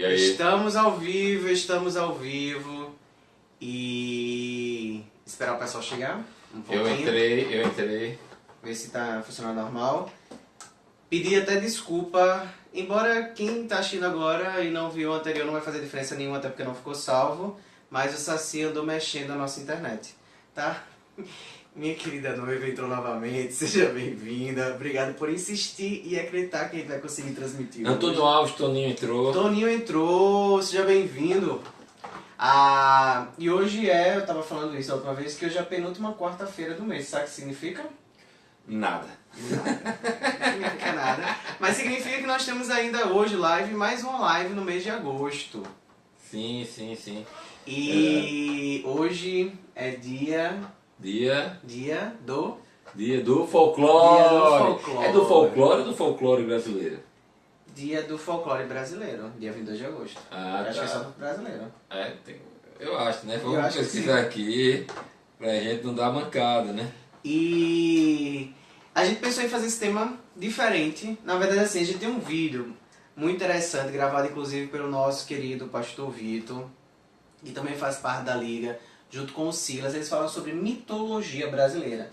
E aí? Estamos ao vivo e esperar o pessoal chegar um pouquinho. Eu entrei. Ver se tá funcionando normal. Pedi até desculpa, embora quem tá assistindo agora e não viu o anterior não vai fazer diferença nenhuma, até porque não ficou salvo, mas o Saci andou mexendo na nossa internet, tá? Minha querida noiva entrou novamente, seja bem-vinda. Obrigado por insistir e acreditar que a gente vai conseguir transmitir. Antônio Alves, Toninho entrou. Toninho entrou, seja bem-vindo. E hoje eu tava falando isso a última vez, que hoje é a penúltima quarta-feira do mês. Sabe o que significa? Nada. Não significa nada. Mas significa que nós temos ainda hoje mais uma live no mês de agosto. Sim. E hoje é dia do folclore. Dia do folclore. É do folclore ou do folclore brasileiro? Dia do folclore brasileiro, dia 22 de agosto. Acho que é só do brasileiro. Eu acho, né? Eu Vamos acho que pesquisar aqui pra gente não dar mancada, né? E a gente pensou em fazer esse tema diferente. Na verdade, assim, a gente tem um vídeo muito interessante, gravado inclusive pelo nosso querido pastor Vitor, que também faz parte da Liga, junto com o Silas. Eles falam sobre mitologia brasileira.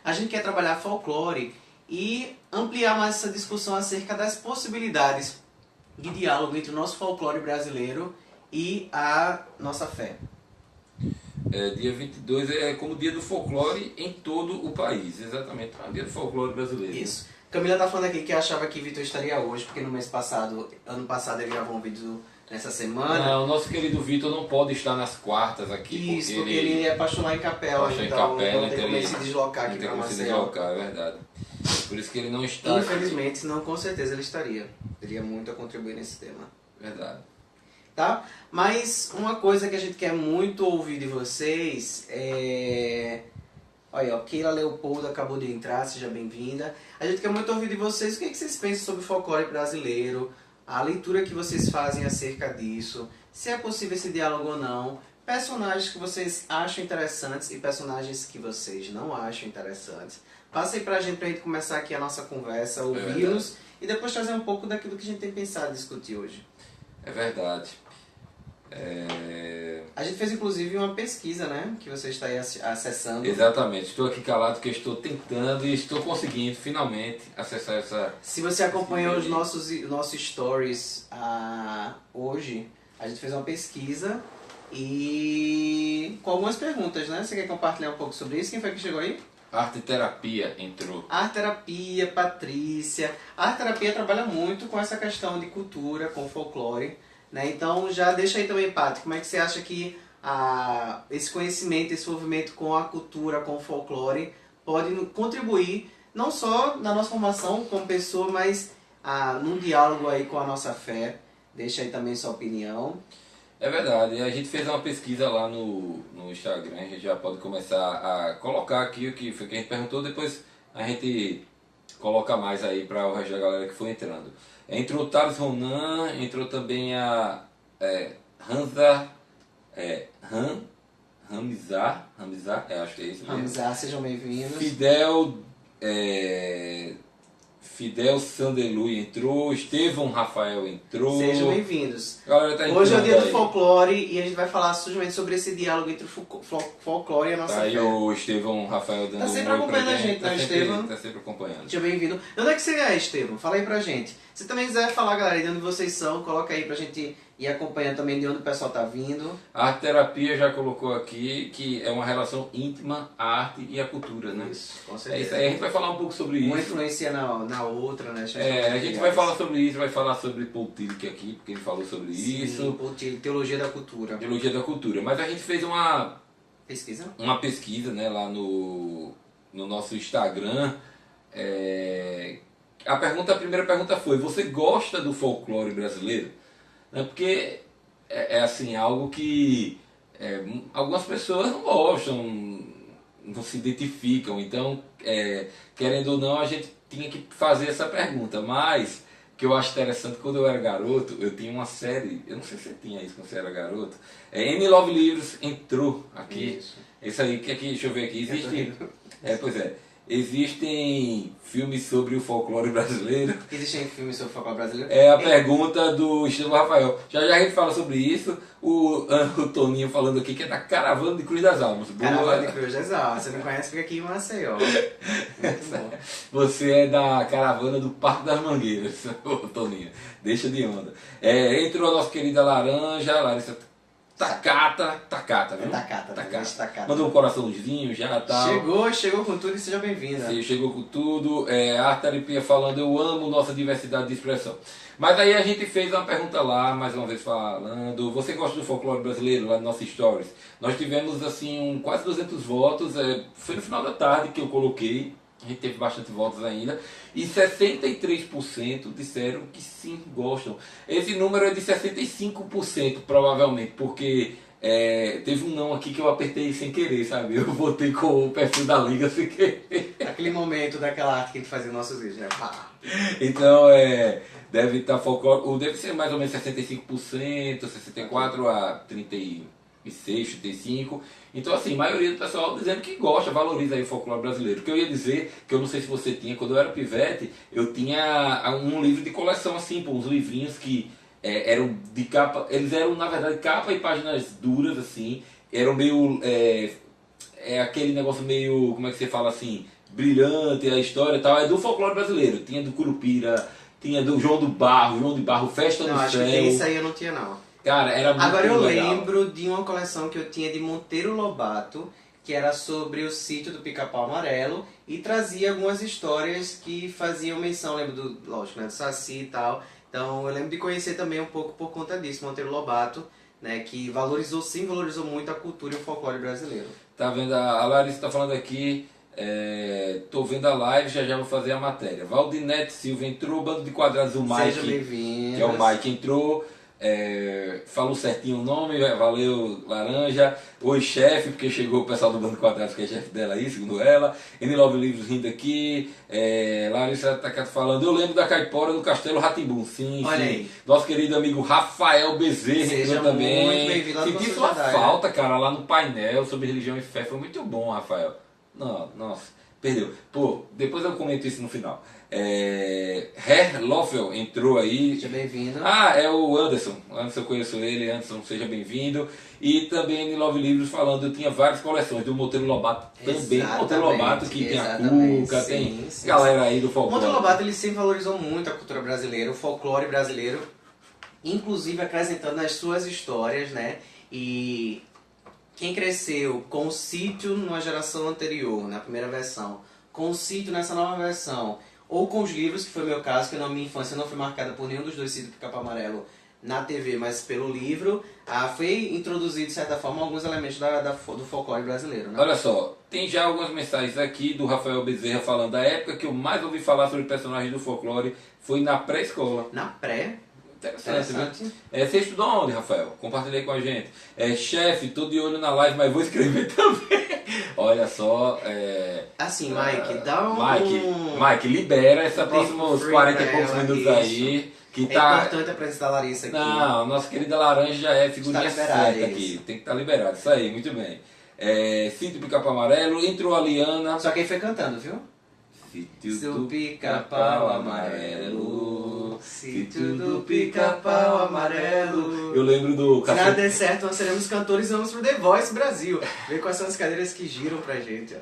A gente quer trabalhar folclore e ampliar mais essa discussão acerca das possibilidades de diálogo entre o nosso folclore brasileiro e a nossa fé. Dia 22 é como dia do folclore em todo o país, exatamente. É o dia do folclore brasileiro. Isso. Camila tá falando aqui que achava que Vitor estaria hoje, porque no ano passado ele gravou um vídeo nessa semana. Não, o nosso querido Vitor não pode estar nas quartas aqui. Isso, porque ele é pastorar em Capela, então não tem como ele se deslocar aqui para Maceió. É verdade. Por isso que ele não está. Infelizmente, senão com certeza ele estaria. Teria muito a contribuir nesse tema. Verdade. Tá? Mas uma coisa que a gente quer muito ouvir de vocês é... Olha, Keila Leopoldo acabou de entrar, seja bem-vinda. A gente quer muito ouvir de vocês o que vocês pensam sobre o folclore brasileiro, a leitura que vocês fazem acerca disso, se é possível esse diálogo ou não, personagens que vocês acham interessantes e personagens que vocês não acham interessantes. Passa aí pra gente começar aqui a nossa conversa, ouvir-nos e depois trazer um pouco daquilo que a gente tem pensado em discutir hoje. É verdade. A gente fez inclusive uma pesquisa, né? Que você está aí acessando. Exatamente. Estou aqui calado porque estou tentando e estou conseguindo finalmente acessar essa... Se você acompanhou os nossos stories hoje, a gente fez uma pesquisa e com algumas perguntas, né? Você quer compartilhar um pouco sobre isso? Quem foi que chegou aí? Arte Terapia entrou. Arte Terapia, Patrícia. A Arte Terapia trabalha muito com essa questão de cultura, com folclore. Né? Então já deixa aí também, Paty, como é que você acha que esse conhecimento, esse envolvimento com a cultura, com o folclore, pode contribuir não só na nossa formação como pessoa, mas num diálogo aí com a nossa fé? Deixa aí também sua opinião. É verdade, a gente fez uma pesquisa lá no Instagram, a gente já pode começar a colocar aqui o que foi que a gente perguntou, depois a gente coloca mais aí para o resto da galera que foi entrando. Entrou o Thales Ronan, entrou também a Ramizar, acho que é isso mesmo. Ramizar, sejam bem-vindos. Fidel Sandelui entrou, Estevão Rafael entrou. Sejam bem-vindos. Hoje é o dia do folclore e a gente vai falar justamente sobre esse diálogo entre o folclore e a nossa fé. Aí o Estevão Rafael dando tá sempre acompanhando a gente, né, Estevão? Tá sempre acompanhando. Seja bem-vindo. De onde é que você é, Estevão? Fala aí pra gente. Se também quiser falar, galera, de onde vocês são, coloca aí pra gente ir acompanhando também de onde o pessoal tá vindo. A Arte Terapia já colocou aqui que é uma relação íntima à arte e à cultura, né? Isso, com certeza. É isso aí, a gente vai falar um pouco sobre isso. Uma influencia na outra, né? A gente vai falar sobre isso, vai falar sobre Paul Tillich aqui, porque ele falou sobre isso. Paul Tillich, Teologia da Cultura. Teologia da Cultura. Mas a gente fez uma pesquisa, né, lá no nosso Instagram. A primeira pergunta foi: você gosta do folclore brasileiro? Porque é assim, algo que algumas pessoas não gostam, não se identificam. Então, querendo ou não, a gente tinha que fazer essa pergunta. Mas o que eu acho interessante, quando eu era garoto, eu tinha uma série, eu não sei se você tinha isso quando você era garoto, M. Love Livros entrou aqui. Isso aí, deixa eu ver aqui, existe... pois é. existem filmes sobre o folclore brasileiro? Existem filmes sobre folclore brasileiro? É a pergunta do Estevão Rafael. Já já a gente fala sobre isso. O Toninho falando aqui que é da Caravana de Cruz das Almas. Caravana de Cruz das Almas. Você não conhece, fica aqui em Maceió. Muito bom. Você é da caravana do Parque das Mangueiras, ô Toninho. Deixa de onda. Entrou a nossa querida Laranja, Larissa Takata, viu? Takata. Mandou um coraçãozinho já e tal. Chegou com tudo e seja bem-vinda. Sim, chegou com tudo. A Artaripia falando, eu amo nossa diversidade de expressão. Mas aí a gente fez uma pergunta lá, mais uma vez falando, você gosta do folclore brasileiro, lá no nosso Stories? Nós tivemos assim quase 200 votos, foi no final da tarde que eu coloquei, a gente teve bastante votos ainda, e 63% disseram que sim, gostam. Esse número é de 65% provavelmente, porque teve um não aqui que eu apertei sem querer, sabe? Eu botei com o perfil da liga sem querer. Aquele momento daquela arte que a gente fazia nossos vídeos, né? Pá. Então, deve estar folclore, deve ser mais ou menos 65%, 64% a 36%, 35%. Então, assim, a maioria do pessoal dizendo que gosta, valoriza aí o folclore brasileiro. O que eu ia dizer, que eu não sei se você tinha, quando eu era pivete, eu tinha um livro de coleção, assim, uns livrinhos que eram de capa, eles eram, na verdade, capa e páginas duras, assim, eram meio, aquele negócio meio, como é que você fala assim, brilhante, a história e tal, é do folclore brasileiro. Tinha do Curupira, tinha do João de Barro, Festa Não, no acho Céu. que isso aí eu não tinha, não. Cara, era muito Agora eu legal. lembro de uma coleção que eu tinha de Monteiro Lobato, que era sobre o sítio do Pica-Pau Amarelo, e trazia algumas histórias que faziam menção, lembro lógico, né, do Saci e tal. Então eu lembro de conhecer também um pouco por conta disso, Monteiro Lobato, né, que valorizou muito a cultura e o folclore brasileiro. Tá vendo? A Larissa tá falando aqui, tô vendo a live, já vou fazer a matéria. Valdinete Silva entrou, Bando de Quadrados, o Mike, Seja bem-vindo. que é o Mike, entrou. Falou certinho o nome, valeu Laranja. Oi chefe, porque chegou o pessoal do Bando Quadrados, que é chefe dela aí, segundo ela. N9 Livros rindo aqui. Larissa Tacato falando, eu lembro da caipora do Castelo Rá-Tim-Bum. Sim, olha sim. Aí. Nosso querido amigo Rafael Bezerra entrou também. Muito bem-vindo lá do Senti Nossa sua Jedi, falta, cara, lá no painel sobre religião e fé. Foi muito bom, Rafael. Não, nossa, perdeu. Pô, depois eu comento isso no final. Herr Loffel entrou aí. Seja bem-vindo. É o Anderson. Anderson, eu conheço ele. Anderson, seja bem-vindo. E também em Love Livros falando, eu tinha várias coleções do Monteiro Lobato também. Monteiro Lobato, que tem a Cuca, tem galera aí do O folclore. Monteiro Lobato ele sempre valorizou muito a cultura brasileira, o folclore brasileiro, inclusive acrescentando as suas histórias, né? E quem cresceu com o sítio numa geração anterior, na primeira versão, com o sítio nessa nova versão, ou com os livros, que foi o meu caso, que na minha infância não foi marcada por nenhum dos dois sítios do Pica-Pau Amarelo na TV, mas pelo livro, foi introduzido, de certa forma, alguns elementos do folclore brasileiro. Né? Olha só, tem já algumas mensagens aqui do Rafael Bezerra falando, a época que eu mais ouvi falar sobre personagens do folclore foi na pré-escola. Na pré? Interessante. Você estudou onde, Rafael? Compartilhei com a gente. Chefe, tô de olho na live, mas vou escrever também. Olha só. Assim, Mike, dá Mike, libera esses próximos 40 e poucos minutos isso. aí. Que importante apresentar a Larissa aqui. Não, nossa querida Laranja já é figurinha certa aqui. Tem que estar liberado. Isso aí, muito bem. Sítio do Pica-Pau Amarelo, entrou a Liana. Só quem foi cantando, viu? Sítio do Pica-Pau Amarelo. Sítio do Pica-Pau Amarelo. Eu lembro do Se nada der certo, nós seremos cantores e vamos pro The Voice Brasil. Vê quais são as cadeiras que giram pra gente.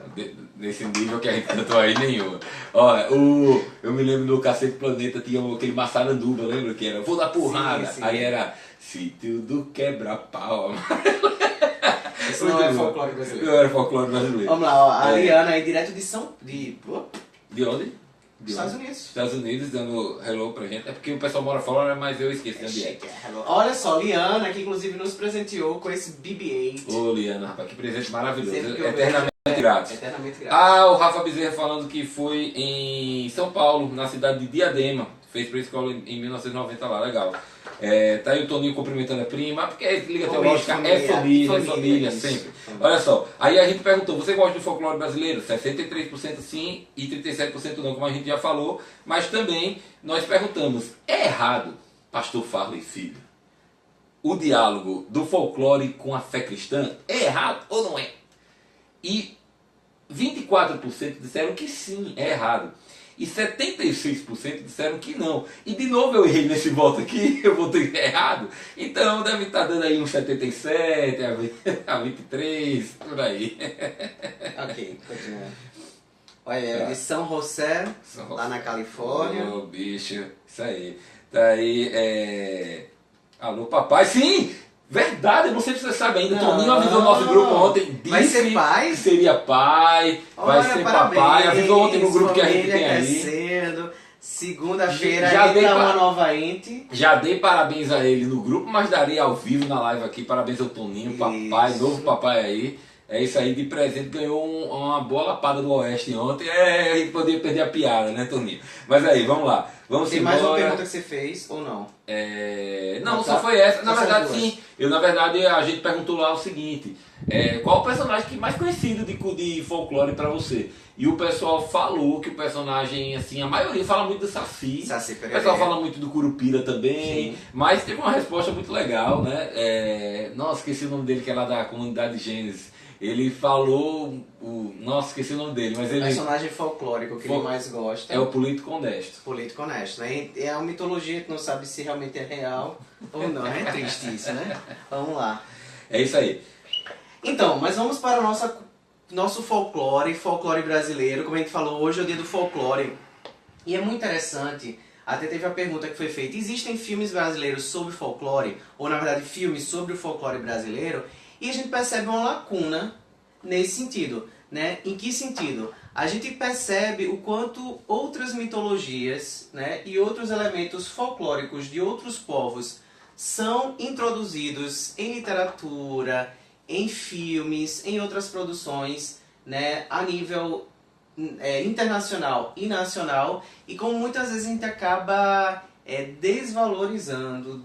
Nesse nível que a gente cantou aí, nenhuma. Olha, eu me lembro do Cacete Planeta, tinha aquele Massaranduba, lembra que era? Vou dar porrada. Sim. Aí era Sítio do Quebra-Pau Amarelo. Isso não é folclore brasileiro. Não era folclore brasileiro. Vamos lá, ó, a Liana aí, direto de De onde? Estados Unidos. Estados Unidos, dando hello pra gente. É porque o pessoal mora fora, mas eu esqueci de ambiente. Olha só, Liana, que inclusive nos presenteou com esse BB-8. Ô, Liana, rapaz, que presente maravilhoso. Eternamente grato. Eternamente grato. O Rafa Bezerra falando que foi em São Paulo, na cidade de Diadema. Fez pré-escola em 1990 lá, legal. Tá aí o Toninho cumprimentando a prima, porque Liga Teológica é família, sempre. Olha só, aí a gente perguntou, você gosta do folclore brasileiro? 63% sim e 37% não, como a gente já falou, mas também nós perguntamos, é errado, pastor Farley Filho, o diálogo do folclore com a fé cristã? É errado ou não é? E 24% disseram que sim, é errado. E 76% disseram que não. E de novo eu errei nesse voto aqui, eu votei errado. Então deve estar dando aí uns 77 a 23, por aí. Ok, continua. Olha, é de São José, lá na Califórnia. Ô, bicho, isso aí. Daí, alô, papai, sim! Verdade, eu não sei se você sabe ainda. O Toninho avisou no nosso grupo ontem. Disse vai ser pai? que seria pai, vai ser papai. Avisou ontem no grupo que a gente tem aí. Crescendo. Segunda-feira Já entra uma nova ente. Já dei parabéns a ele no grupo, mas darei ao vivo na live aqui. Parabéns ao Toninho, papai, novo papai aí. É isso aí, de presente ganhou uma boa lapada do Oeste ontem. A gente poderia perder a piada, né, Toninho? Mas aí, vamos lá. Vamos Tem embora. mais uma pergunta que você fez ou não? Não, só foi essa. Na verdade, sim. Na verdade, a gente perguntou lá o seguinte: qual o personagem que mais conhecido de folclore pra você? E o pessoal falou que o personagem, assim, a maioria fala muito do Saci. O pessoal fala muito do Curupira também. Sim. Mas teve uma resposta muito legal, né? Nossa, esqueci o nome dele, que é lá da comunidade Gênesis. Ele falou. Nossa, esqueci o nome dele, mas ele. O personagem folclórico que ele mais gosta. É o Político Honesto. Político Honesto, né? É uma mitologia que não sabe se realmente é real ou não. É triste isso, né? Vamos lá. É isso aí. Então, mas vamos para o nosso folclore brasileiro. Como a gente falou, hoje é o dia do folclore. E é muito interessante. Até teve a pergunta que foi feita: existem filmes brasileiros sobre folclore? Ou, na verdade, filmes sobre o folclore brasileiro? E a gente percebe uma lacuna nesse sentido, né? Em que sentido? A gente percebe o quanto outras mitologias, né, e outros elementos folclóricos de outros povos são introduzidos em literatura, em filmes, em outras produções, né, a nível internacional e nacional, e como muitas vezes a gente acaba desvalorizando,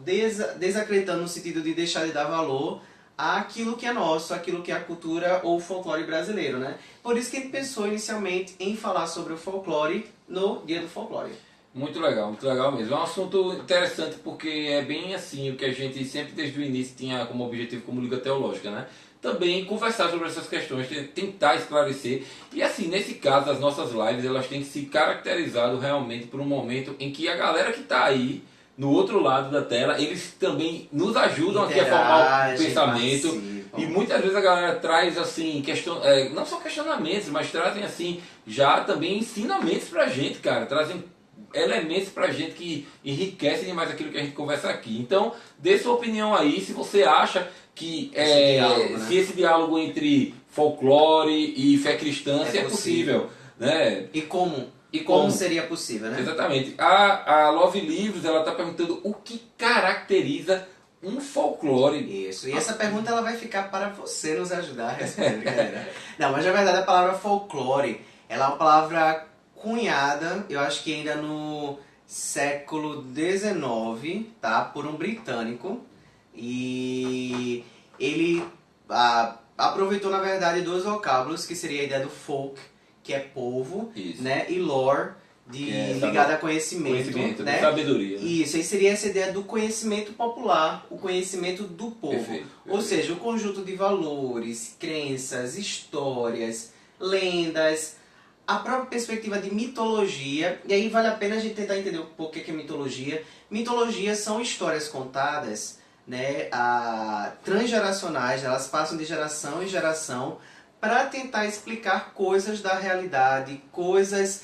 desacreditando no sentido de deixar de dar valor aquilo que é nosso, aquilo que é a cultura ou o folclore brasileiro, né? Por isso que a gente pensou inicialmente em falar sobre o folclore no Dia do Folclore. Muito legal mesmo. É um assunto interessante porque é bem assim o que a gente sempre desde o início tinha como objetivo como Liga Teológica, né? Também conversar sobre essas questões, tentar esclarecer. E assim, nesse caso, as nossas lives, elas têm se caracterizado realmente por um momento em que a galera que está aí no outro lado da tela, eles também nos ajudam aqui a formar o pensamento. Participam. E muitas vezes a galera traz assim, não só questionamentos, mas trazem assim, já também ensinamentos pra gente, cara. Trazem elementos pra gente que enriquecem demais aquilo que a gente conversa aqui. Então, dê sua opinião aí, se você acha que esse diálogo entre folclore e fé cristã é possível, né? E como seria possível, né? Exatamente. A Love Livros, ela está perguntando o que caracteriza um folclore. Isso. E essa pergunta ela vai ficar para você nos ajudar a responder, galera. Não, mas na verdade a palavra folclore, ela é uma palavra cunhada, eu acho que ainda no século XIX, tá? Por um britânico. E ele aproveitou, na verdade, dois vocábulos, que seria a ideia do folk, que é povo, né? E lore, ligado a conhecimento, né? Sabedoria. Né? Isso, aí seria essa ideia do conhecimento popular, o conhecimento do povo. Perfeito. Ou seja, o conjunto de valores, crenças, histórias, lendas, a própria perspectiva de mitologia. E aí vale a pena a gente tentar entender o porquê que é mitologia. Mitologia são histórias contadas, né, transgeracionais, elas passam de geração em geração para tentar explicar coisas da realidade, coisas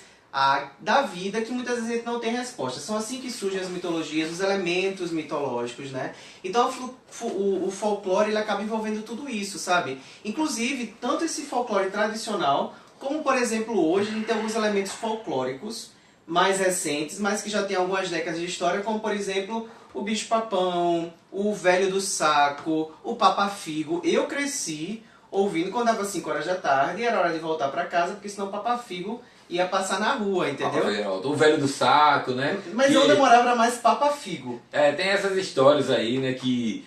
da vida que muitas vezes a gente não tem resposta. São assim que surgem as mitologias, os elementos mitológicos, né? Então o folclore ele acaba envolvendo tudo isso, sabe? Inclusive, tanto esse folclore tradicional, como por exemplo hoje a gente tem alguns elementos folclóricos mais recentes, mas que já tem algumas décadas de história, como por exemplo o bicho-papão, o velho do saco, o papa-figo. Eu cresci ouvindo quando dava 5 horas da tarde e era hora de voltar para casa, porque senão o papa-figo ia passar na rua, entendeu? O velho do saco, né? Mas eu demorava mais papa-figo. Tem essas histórias aí, né, que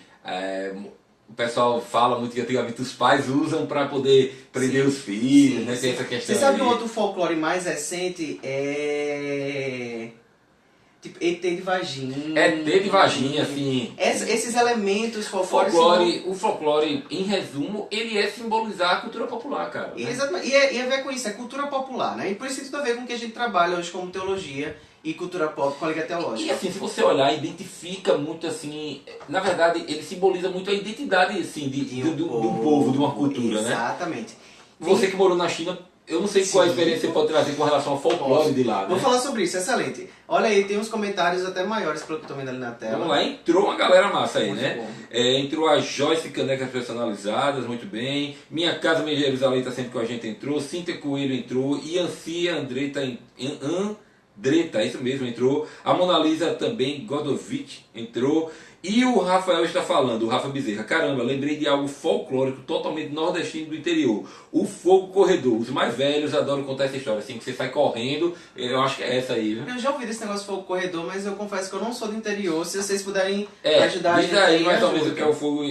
o pessoal fala muito que antigamente os pais usam para poder prender os filhos, né? Tem essa questão. Você sabe um outro folclore mais recente? Tipo, ET de Varginha. ET de Varginha, assim. Esses elementos folclóricos. O folclore, em resumo, ele é simbolizar a cultura popular, cara. Né? Exatamente. E é a ver com isso, é cultura popular, né? E por isso tem tudo a ver com o que a gente trabalha hoje como teologia e cultura pop com a Liga Teológica. E assim, se você olhar, identifica muito assim. Na verdade, ele simboliza muito a identidade assim, de um povo, de uma cultura, né? Exatamente. Você que morou na China, eu não sei qual a experiência você pode trazer com relação ao folclore de lá. Né? Vou falar sobre isso, excelente. Olha aí, tem uns comentários até maiores pelo que eu tô vendo ali na tela. Vamos lá, entrou uma galera massa aí, Muito né? Entrou a Joyce Canecas Personalizadas, muito bem. Minha Casa Minha Jerusalém tá sempre com a gente, entrou. Cíntia Coelho entrou. Iancia Andreta, Andreta, isso mesmo, entrou. A Mona Lisa também, Godovic, entrou. E o Rafael está falando, o Rafa Bezerra, caramba, lembrei de algo folclórico totalmente nordestino do interior. O fogo corredor. Os mais velhos adoram contar essa história, assim, que você sai correndo. Eu acho que é essa aí, viu? Eu já ouvi desse negócio de fogo corredor, mas eu confesso que eu não sou do interior. Se vocês puderem ajudar ajudar a gente aí, mais ou ajuda. menos o que é o fogo.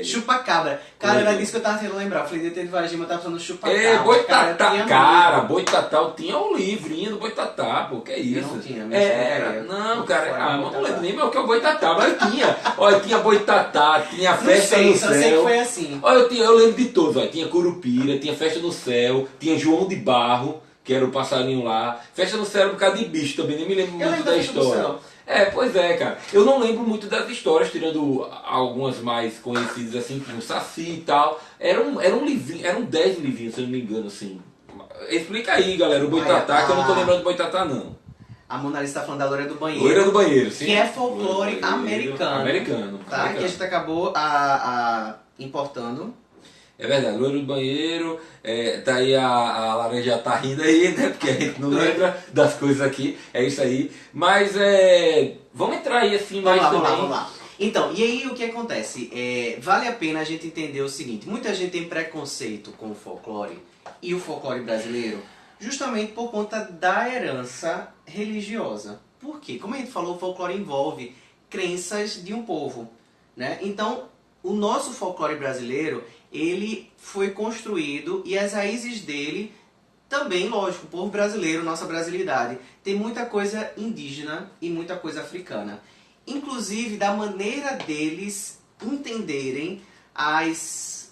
Chupa-cabra. Cara, era disso que eu tava tentando lembrar. Eu falei de ET de Varginha, eu tava falando chupa-cabra. Boitatá, cara, Boitatá, eu tinha um livrinho do Boitatá, pô, que é isso? Eu não tinha, mas não, cara, não lembro nem o que é o Boitatá, mas eu tinha. Olha, tinha Boitatá, tinha Festa no Céu. Eu sei que foi assim. Olha, eu lembro de todos, olha, tinha Curupira, tinha Festa no Céu, tinha João de Barro, que era o passarinho lá. Festa no Céu era um bocado de bicho também, nem me lembro muito da história. Pois é, cara. Eu não lembro muito das histórias, tirando algumas mais conhecidas assim, como o Saci e tal. Era um livrinho, eram 10 livrinhos, se eu não me engano, assim. Explica aí, galera, o Boitatá, que eu não tô lembrando do Boitatá, não. A Mona Lisa tá falando da Loira do Banheiro. Loira do Banheiro, sim. Que é folclore americano. Americano. Que a gente acabou importando. É verdade, Loira do Banheiro, tá aí a Laranja tá rindo aí, né? Porque a gente não lembra das coisas aqui, é isso aí. Mas vamos entrar aí assim mais também. Vamos lá. Então, e aí o que acontece? Vale a pena a gente entender o seguinte, muita gente tem preconceito com o folclore e o folclore brasileiro justamente por conta da herança religiosa. Por quê? Como a gente falou, o folclore envolve crenças de um povo, né? Então, o nosso folclore brasileiro, ele foi construído e as raízes dele também, lógico, o povo brasileiro, nossa brasilidade, tem muita coisa indígena e muita coisa africana. Inclusive, da maneira deles entenderem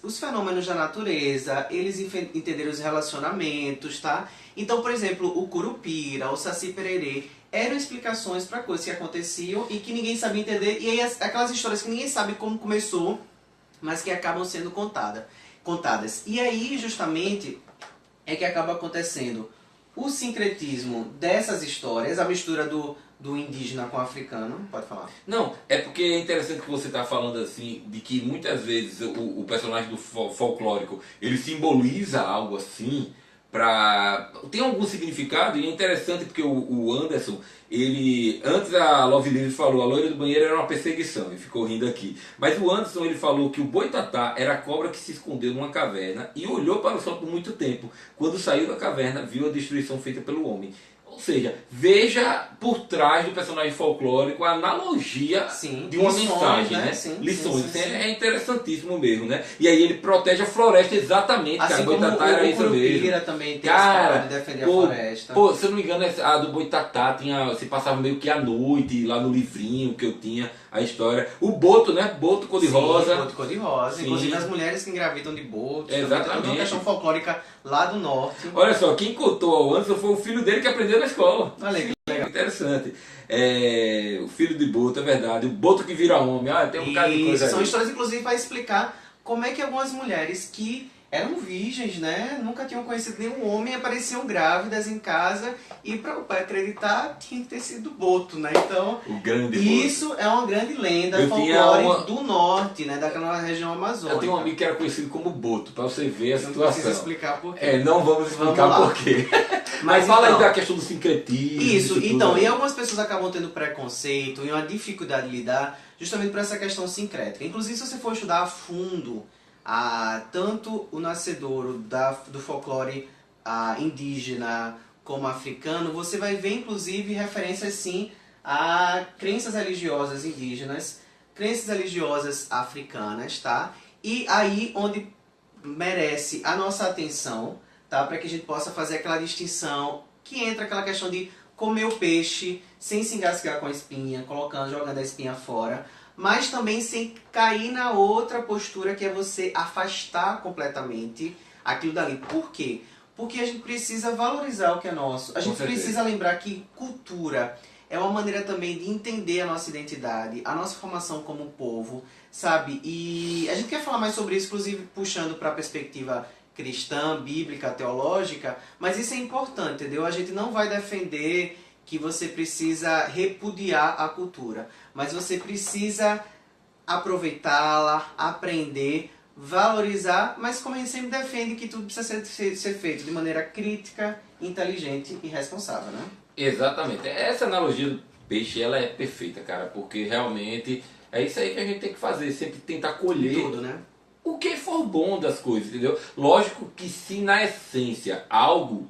os fenômenos da natureza, eles entenderem os relacionamentos, tá? Então, por exemplo, o Curupira, o Saci Pererê, eram explicações para coisas que aconteciam e que ninguém sabia entender. E aí aquelas histórias que ninguém sabe como começou, mas que acabam sendo contadas. E aí, justamente, é que acaba acontecendo o sincretismo dessas histórias, a mistura do indígena com o africano. Pode falar. Não, é porque é interessante que você está falando assim, de que muitas vezes o personagem do folclórico, ele simboliza algo assim, tem algum significado, e é interessante porque o Anderson, antes a Love Livre falou, a Loira do Banheiro era uma perseguição, e ficou rindo aqui. Mas o Anderson, ele falou que o Boitatá era a cobra que se escondeu numa caverna e olhou para o sol por muito tempo. Quando saiu da caverna, viu a destruição feita pelo homem. Ou seja, veja por trás do personagem folclórico a analogia de uma mensagem, né? Lições. Sim. É interessantíssimo mesmo, né? E aí ele protege a floresta exatamente, assim, cara. Boitatá era isso mesmo. O Curupira também tem a de defender a floresta. Pô, se eu não me engano, a do Boitatá se passava meio que à noite, lá no livrinho que eu tinha, a história. O Boto, né? Boto cor-de-rosa. Boto cor-de-rosa. Inclusive as mulheres que engravidam de boto. Exatamente. Tem uma questão folclórica lá do norte. Olha só, quem contou ao Anderson foi o filho dele que aprendeu na escola. Olha que legal. Interessante. O filho de Boto, é verdade. O Boto que vira homem. Tem um bocado de coisa aí. São histórias, inclusive, para explicar como é que algumas mulheres que eram virgens, né? Nunca tinham conhecido nenhum homem, apareciam grávidas em casa e para o pai acreditar tinha que ter sido Boto, né? Então, isso é uma grande lenda folclórica do norte, né? Daquela região amazônica. Eu tenho um amigo que era conhecido como Boto, para você ver a situação. Não precisa explicar por quê. Não vamos explicar por quê. Mas fala aí da questão do sincretismo. Isso, então, e algumas pessoas acabam tendo preconceito e uma dificuldade de lidar justamente por essa questão sincrética. Inclusive, se você for estudar a fundo tanto o nascedouro do folclore indígena como africano, você vai ver inclusive referências sim a crenças religiosas indígenas, crenças religiosas africanas, tá? E aí onde merece a nossa atenção, tá? Para que a gente possa fazer aquela distinção que entra aquela questão de comer o peixe sem se engasgar com a espinha, jogando a espinha fora, mas também sem cair na outra postura que é você afastar completamente aquilo dali. Por quê? Porque a gente precisa valorizar o que é nosso. A gente precisa lembrar que cultura é uma maneira também de entender a nossa identidade, a nossa formação como povo, sabe? E a gente quer falar mais sobre isso, inclusive puxando para a perspectiva cristã, bíblica, teológica, mas isso é importante, entendeu? A gente não vai defender que você precisa repudiar a cultura, mas você precisa aproveitá-la, aprender, valorizar, mas como a gente sempre defende que tudo precisa ser feito de maneira crítica, inteligente e responsável, né? Exatamente. Essa analogia do peixe, ela é perfeita, cara, porque realmente é isso aí que a gente tem que fazer, sempre tentar colher tudo, né? O que for bom das coisas, entendeu? Lógico que se na essência algo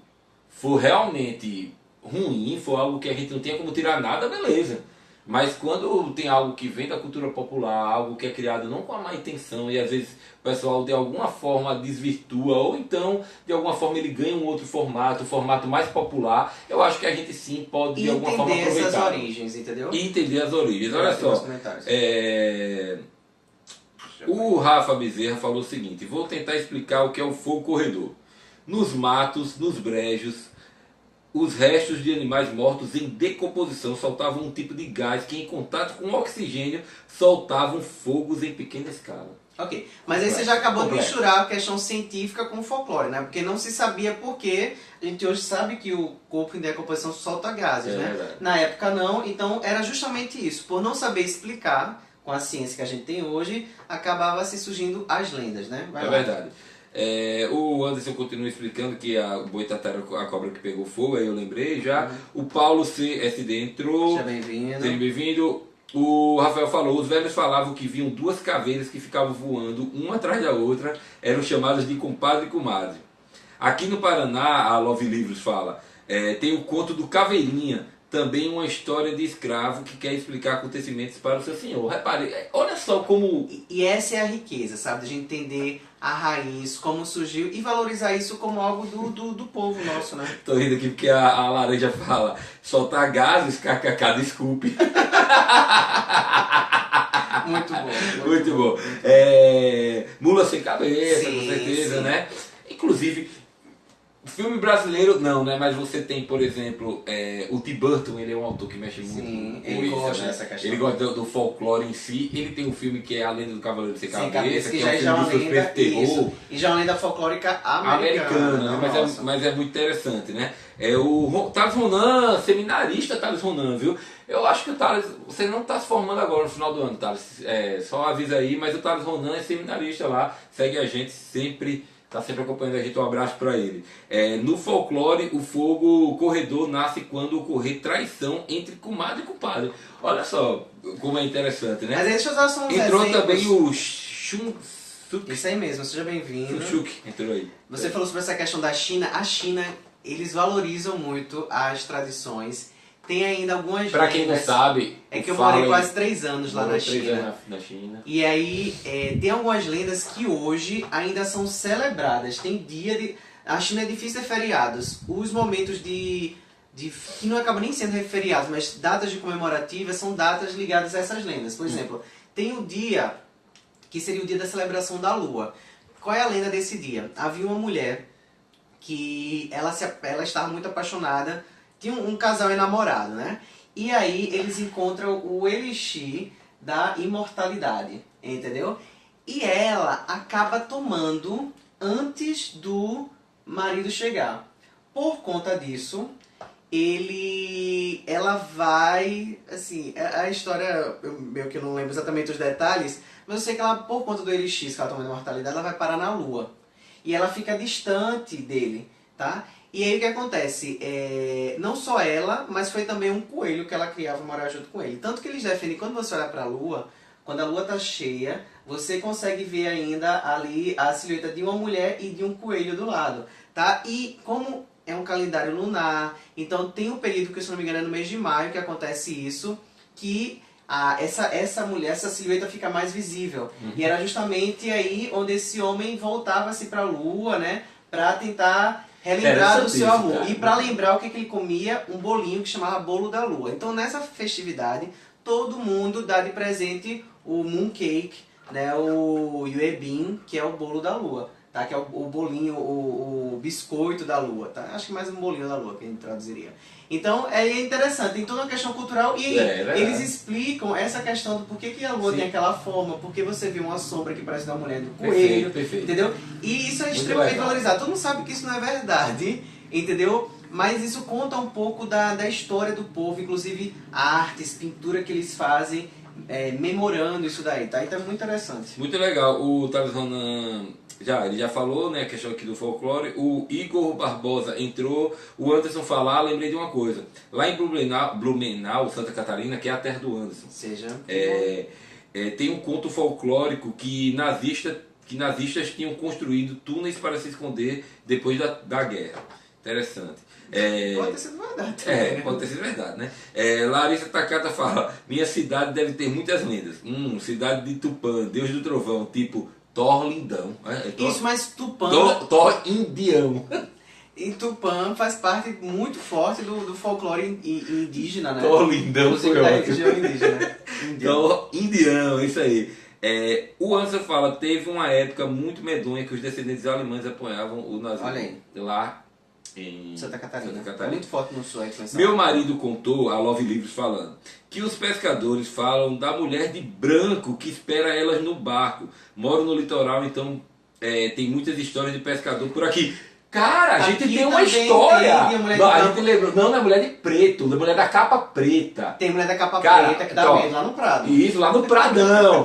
for realmente ruim, for algo que a gente não tenha como tirar nada, beleza. Mas quando tem algo que vem da cultura popular, algo que é criado não com a má intenção, e às vezes o pessoal de alguma forma desvirtua, ou então de alguma forma ele ganha um outro formato, um formato mais popular, eu acho que a gente sim pode de alguma forma aproveitar. Entender essas origens, entendeu? E entender as origens. Olha só, o Rafa Bezerra falou o seguinte: vou tentar explicar o que é o fogo corredor. Nos matos, nos brejos, os restos de animais mortos em decomposição soltavam um tipo de gás que, em contato com o oxigênio, soltavam fogos em pequena escala. Ok, mas aí você já acabou de misturar a questão científica com o folclore, né? Porque não se sabia por quê. A gente hoje sabe que o corpo em decomposição solta gases, né? Verdade. Na época não, então era justamente isso. Por não saber explicar, com a ciência que a gente tem hoje, acabava se surgindo as lendas, né? Vai lá. Verdade. O Anderson continua explicando que o boitatá era a cobra que pegou fogo, aí eu lembrei já. O Paulo SD entrou. Seja bem-vindo. Seja bem-vindo. O Rafael falou: os velhos cavavam que viam duas caveiras que ficavam voando uma atrás da outra, eram chamadas de compadre e comadre. Aqui no Paraná, a Love Livros fala, tem o conto do Caveirinha, também uma história de escravo que quer explicar acontecimentos para o seu senhor. Repare, olha só como... E essa é a riqueza, sabe? De a gente entender a raiz, como surgiu e valorizar isso como algo do povo nosso, né? Tô rindo aqui porque a laranja fala: soltar gases, kkk, desculpe. Muito bom. Muito bom. Mula sem cabeça, sim, com certeza, sim. né? Inclusive, filme brasileiro não, né? Mas você tem, por exemplo, o Tim Burton, ele é um autor que mexe muito com ele isso, gosta né? dessa questão. Ele gosta do folclore em si. Ele tem um filme que é A Lenda do Cavaleiro Sem Cabeça, que é um já filme uma de suspense lenda, terror. E já é uma lenda folclórica americana, né? Mas é muito interessante, né? O Thales Ronan, seminarista Thales Ronan, viu? Eu acho que o Thales, você não está se formando agora no final do ano, Thales. Só avisa aí, mas o Thales Ronan é seminarista lá, segue a gente sempre. Está sempre acompanhando a gente, um abraço para ele. No folclore, o fogo corredor nasce quando ocorrer traição entre comadre e compadre. Olha só como é interessante, né? Mas deixa eu usar só uns Entrou exemplos. também o Shun Suk. Isso aí mesmo, seja bem-vindo. Shuk entrou aí. Você falou sobre essa questão da China. A China, eles valorizam muito as tradições. Tem ainda algumas Pra quem não sabe... É que eu morei quase 3 anos lá na China. Na China. E aí, tem algumas lendas que hoje ainda são celebradas. Tem dia de... A China é difícil ter feriados. Os momentos que não acabam nem sendo feriados, mas datas de comemorativas são datas ligadas a essas lendas. Por exemplo, tem o dia que seria o dia da celebração da lua. Qual é a lenda desse dia? Havia uma mulher que ela estava muito apaixonada. Tinha um casal enamorado, né? E aí eles encontram o elixir da imortalidade, entendeu? E ela acaba tomando antes do marido chegar. Por conta disso, ela vai, assim, a história, eu meio que não lembro exatamente os detalhes, mas eu sei que ela, por conta do elixir que ela toma da imortalidade, ela vai parar na lua. E ela fica distante dele, tá? E aí o que acontece? Não só ela, mas foi também um coelho que ela criava morar junto com ele. Tanto que eles defendem, quando você olha para a lua, quando a lua está cheia, você consegue ver ainda ali a silhueta de uma mulher e de um coelho do lado, tá? E como é um calendário lunar, então tem um período que, se não me engano, é no mês de maio que acontece isso, que essa mulher, essa silhueta fica mais visível. Uhum. E era justamente aí onde esse homem voltava-se para a lua, né? Para tentar relembrar do seu amor. E para lembrar o que ele comia, um bolinho que chamava bolo da lua. Então nessa festividade, todo mundo dá de presente o mooncake, né, o yuebin, que é o bolo da lua, tá? Que é o bolinho, o biscoito da lua, tá? Acho que mais um bolinho da lua que a gente traduziria. Então é interessante, tem toda uma questão cultural e eles explicam essa questão do porquê que a lua tem aquela forma, porque você vê uma sombra que parece da mulher do coelho, entendeu? E isso é extremamente valorizado. Todo mundo sabe que isso não é verdade, entendeu? Mas isso conta um pouco da história do povo, inclusive artes, pintura que eles fazem, memorando isso daí, tá? Então é muito interessante. Muito legal. O Thales Ronan, ele já falou, né, a questão aqui do folclore. O Igor Barbosa entrou. O Anderson falar, lembrei de uma coisa. Lá em Blumenau, Santa Catarina, que é a terra do Anderson. Tem um conto folclórico que nazistas tinham construído túneis para se esconder depois da guerra. Interessante. Pode ter sido verdade. Pode ter sido verdade, né? Larissa Takata fala: minha cidade deve ter muitas lendas. Cidade de Tupã, Deus do Trovão, tipo Thor Lindão. Isso, mas Tupã. Thor Indião. E Tupã faz parte muito forte do folclore indígena, né? Thor Lindão, foi da região indígena. Thor Indião, isso aí. O Ansa fala: teve uma época muito medonha que os descendentes alemães apoiavam o nazismo lá em Santa Catarina. Muito forte no sul. Meu marido contou, a Love Livros falando, que os pescadores falam da mulher de branco que espera elas no barco. Moro no litoral, então tem muitas histórias de pescador por aqui. Cara, a gente tem uma história. A gente lembrou. Não, é mulher de preto, é mulher da capa preta. Tem mulher da capa preta que dá medo lá no Prado. Isso, lá no Pradão.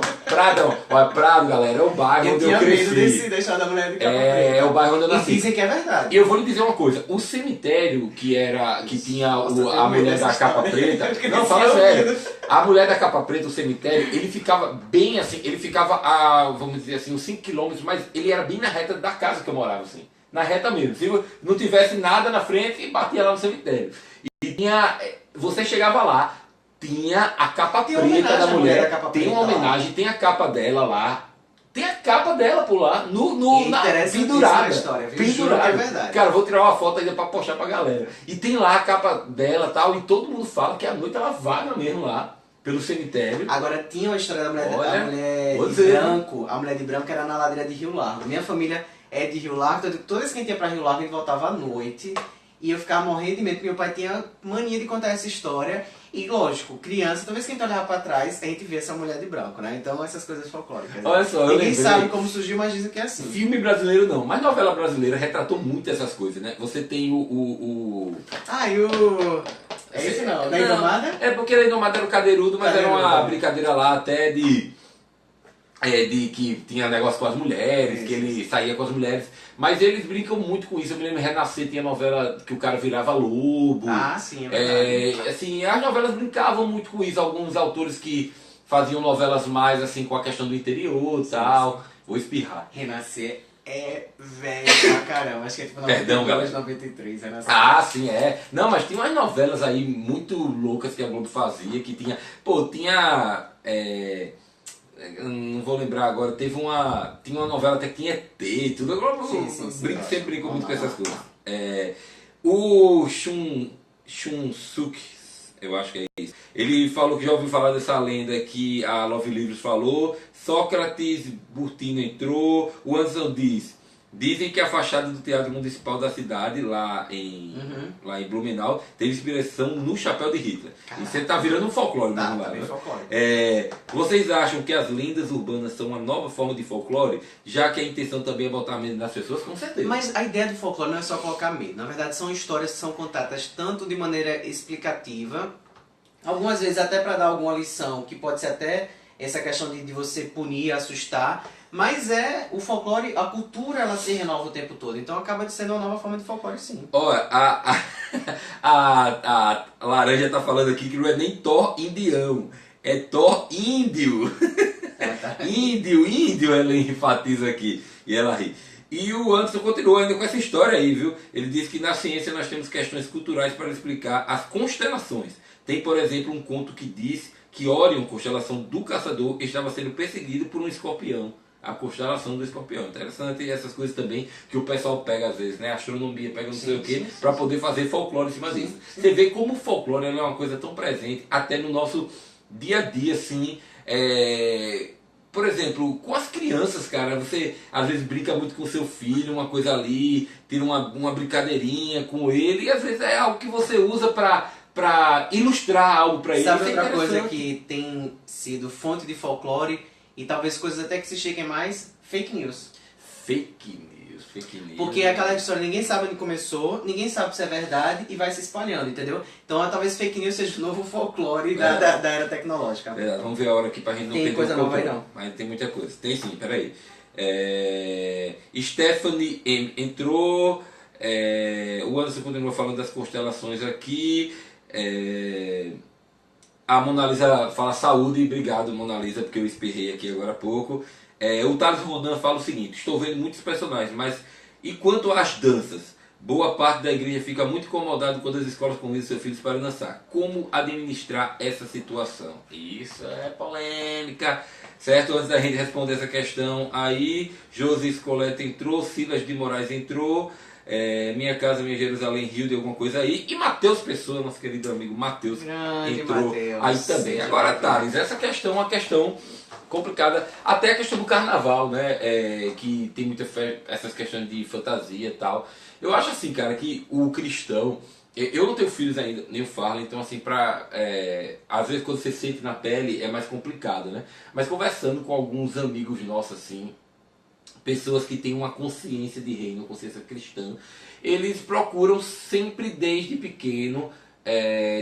Olha, Prado, galera, é o bairro onde eu cresci. Eu tinha medo deixar da mulher de capa preta. É o bairro onde eu nasci. E dizem que é verdade. E eu vou lhe dizer uma coisa. O cemitério que tinha a mulher da capa preta... Não, fala sério. A mulher da capa preta, o cemitério, ele ficava bem assim, ele ficava a, vamos dizer assim, uns 5 km, mas ele era bem na reta da casa que eu morava, assim. Na reta mesmo. Se não tivesse nada na frente, batia lá no cemitério. E tinha... Você chegava lá, tinha a capa preta da mulher. Tem uma homenagem, tem a capa dela lá. Tem a capa dela por lá, pendurada. Pendurada. É verdade. Cara, eu vou tirar uma foto ainda pra postar pra galera. E tem lá a capa dela e tal, e todo mundo fala que a noite ela vaga mesmo lá, pelo cemitério. Agora tinha uma história da mulher, de branco. A mulher de branco era na ladeira de Rio Largo. Minha família é de Rio Largo, toda vez que a gente ia pra Rio Largo, a gente voltava à noite. E eu ficava morrendo de medo, porque meu pai tinha mania de contar essa história. E lógico, criança, toda vez que a gente olhava pra trás, a gente via essa mulher de branco, né? Então essas coisas folclóricas. Olha só, ninguém sabe como surgiu, mas dizem que é assim. Filme brasileiro não, mas novela brasileira retratou muito essas coisas, né? Você tem É esse não, da Indomada? É porque a Indomada era o cadeirudo, mas era uma brincadeira lá até de que tinha negócio com as mulheres, que ele saía com as mulheres. Mas eles brincam muito com isso. Eu me lembro, Renascer tinha novela que o cara virava lobo. Ah, sim, é verdade. Assim, as novelas brincavam muito com isso. Alguns autores que faziam novelas mais assim com a questão do interior e tal. Vou espirrar. Renascer é velho pra caramba. Acho que é tipo 92, 93, Renascer. Ah, sim, é. Não, mas tinha umas novelas aí muito loucas que a Globo fazia, que tinha... não vou lembrar agora, tinha uma novela até que tinha ET, tudo. Sempre brincou muito com essas coisas. O Shun Suk, eu acho que é isso. Ele falou que já ouviu falar dessa lenda que a Love Livros falou. Sócrates Burtino entrou. O Anderson dizem que a fachada do Teatro Municipal da cidade, lá em Blumenau, teve inspiração no chapéu de Hitler. E você tá virando um folclore mesmo lá, né? Vocês acham que as lendas urbanas são uma nova forma de folclore, já que a intenção também é botar medo nas pessoas? Com certeza. Mas a ideia do folclore não é só colocar medo. Na verdade, são histórias que são contadas tanto de maneira explicativa, algumas vezes até para dar alguma lição, que pode ser até essa questão de você punir, assustar. Mas o folclore, a cultura, ela se renova o tempo todo. Então acaba sendo uma nova forma de folclore, sim. Olha, a Laranja tá falando aqui que não é nem Thor indião, é Thor índio. Índio, ela enfatiza aqui. E ela ri. E o Anderson continua ainda com essa história aí, viu? Ele diz que na ciência nós temos questões culturais para explicar as constelações. Tem, por exemplo, um conto que diz que Orion, constelação do caçador, estava sendo perseguido por um escorpião a constelação do Escorpião. Interessante essas coisas também que o pessoal pega às vezes, né? Astronomia, pega não sei o que, para poder fazer folclore em cima disso. Você vê como o folclore é uma coisa tão presente até no nosso dia a dia, assim. Por exemplo, com as crianças, cara, você às vezes brinca muito com o seu filho, uma coisa ali, tira uma brincadeirinha com ele, e às vezes é algo que você usa para ilustrar algo para ele. Sabe outra coisa que tem sido fonte de folclore e talvez coisas até que se cheguem mais? Fake news. Fake news. Porque é aquela história, ninguém sabe onde começou, ninguém sabe se é verdade e vai se espalhando, entendeu? Então talvez fake news seja o novo folclore da era tecnológica. Vamos ver a hora aqui pra gente não tem coisa nova aí não. Mas tem muita coisa. Tem sim, peraí. Stephanie M. entrou. O Anderson continua falando das constelações aqui. A Mona Lisa fala saúde, obrigado Mona Lisa, porque eu espirrei aqui agora há pouco. O Thales Rodan fala o seguinte: estou vendo muitos personagens, mas e quanto às danças? Boa parte da igreja fica muito incomodada quando as escolas convidam seus filhos para dançar. Como administrar essa situação? Isso é polêmica, certo? Antes da gente responder essa questão aí, Josi Escoleta entrou, Silas de Moraes entrou, Minha Casa, Minha Jerusalém, Rio de alguma coisa aí, e Matheus Pessoa, nosso querido amigo Matheus, entrou Mateus. aí também. Agora, Thales, essa questão é uma questão complicada, até a questão do carnaval, né? Que tem muita essas questões de fantasia e tal. Eu acho assim, cara, que o cristão, eu não tenho filhos ainda, nem o Farley, então assim, às vezes quando você sente na pele é mais complicado, né? Mas conversando com alguns amigos nossos, assim, pessoas que têm uma consciência de reino, uma consciência cristã, eles procuram sempre desde pequeno,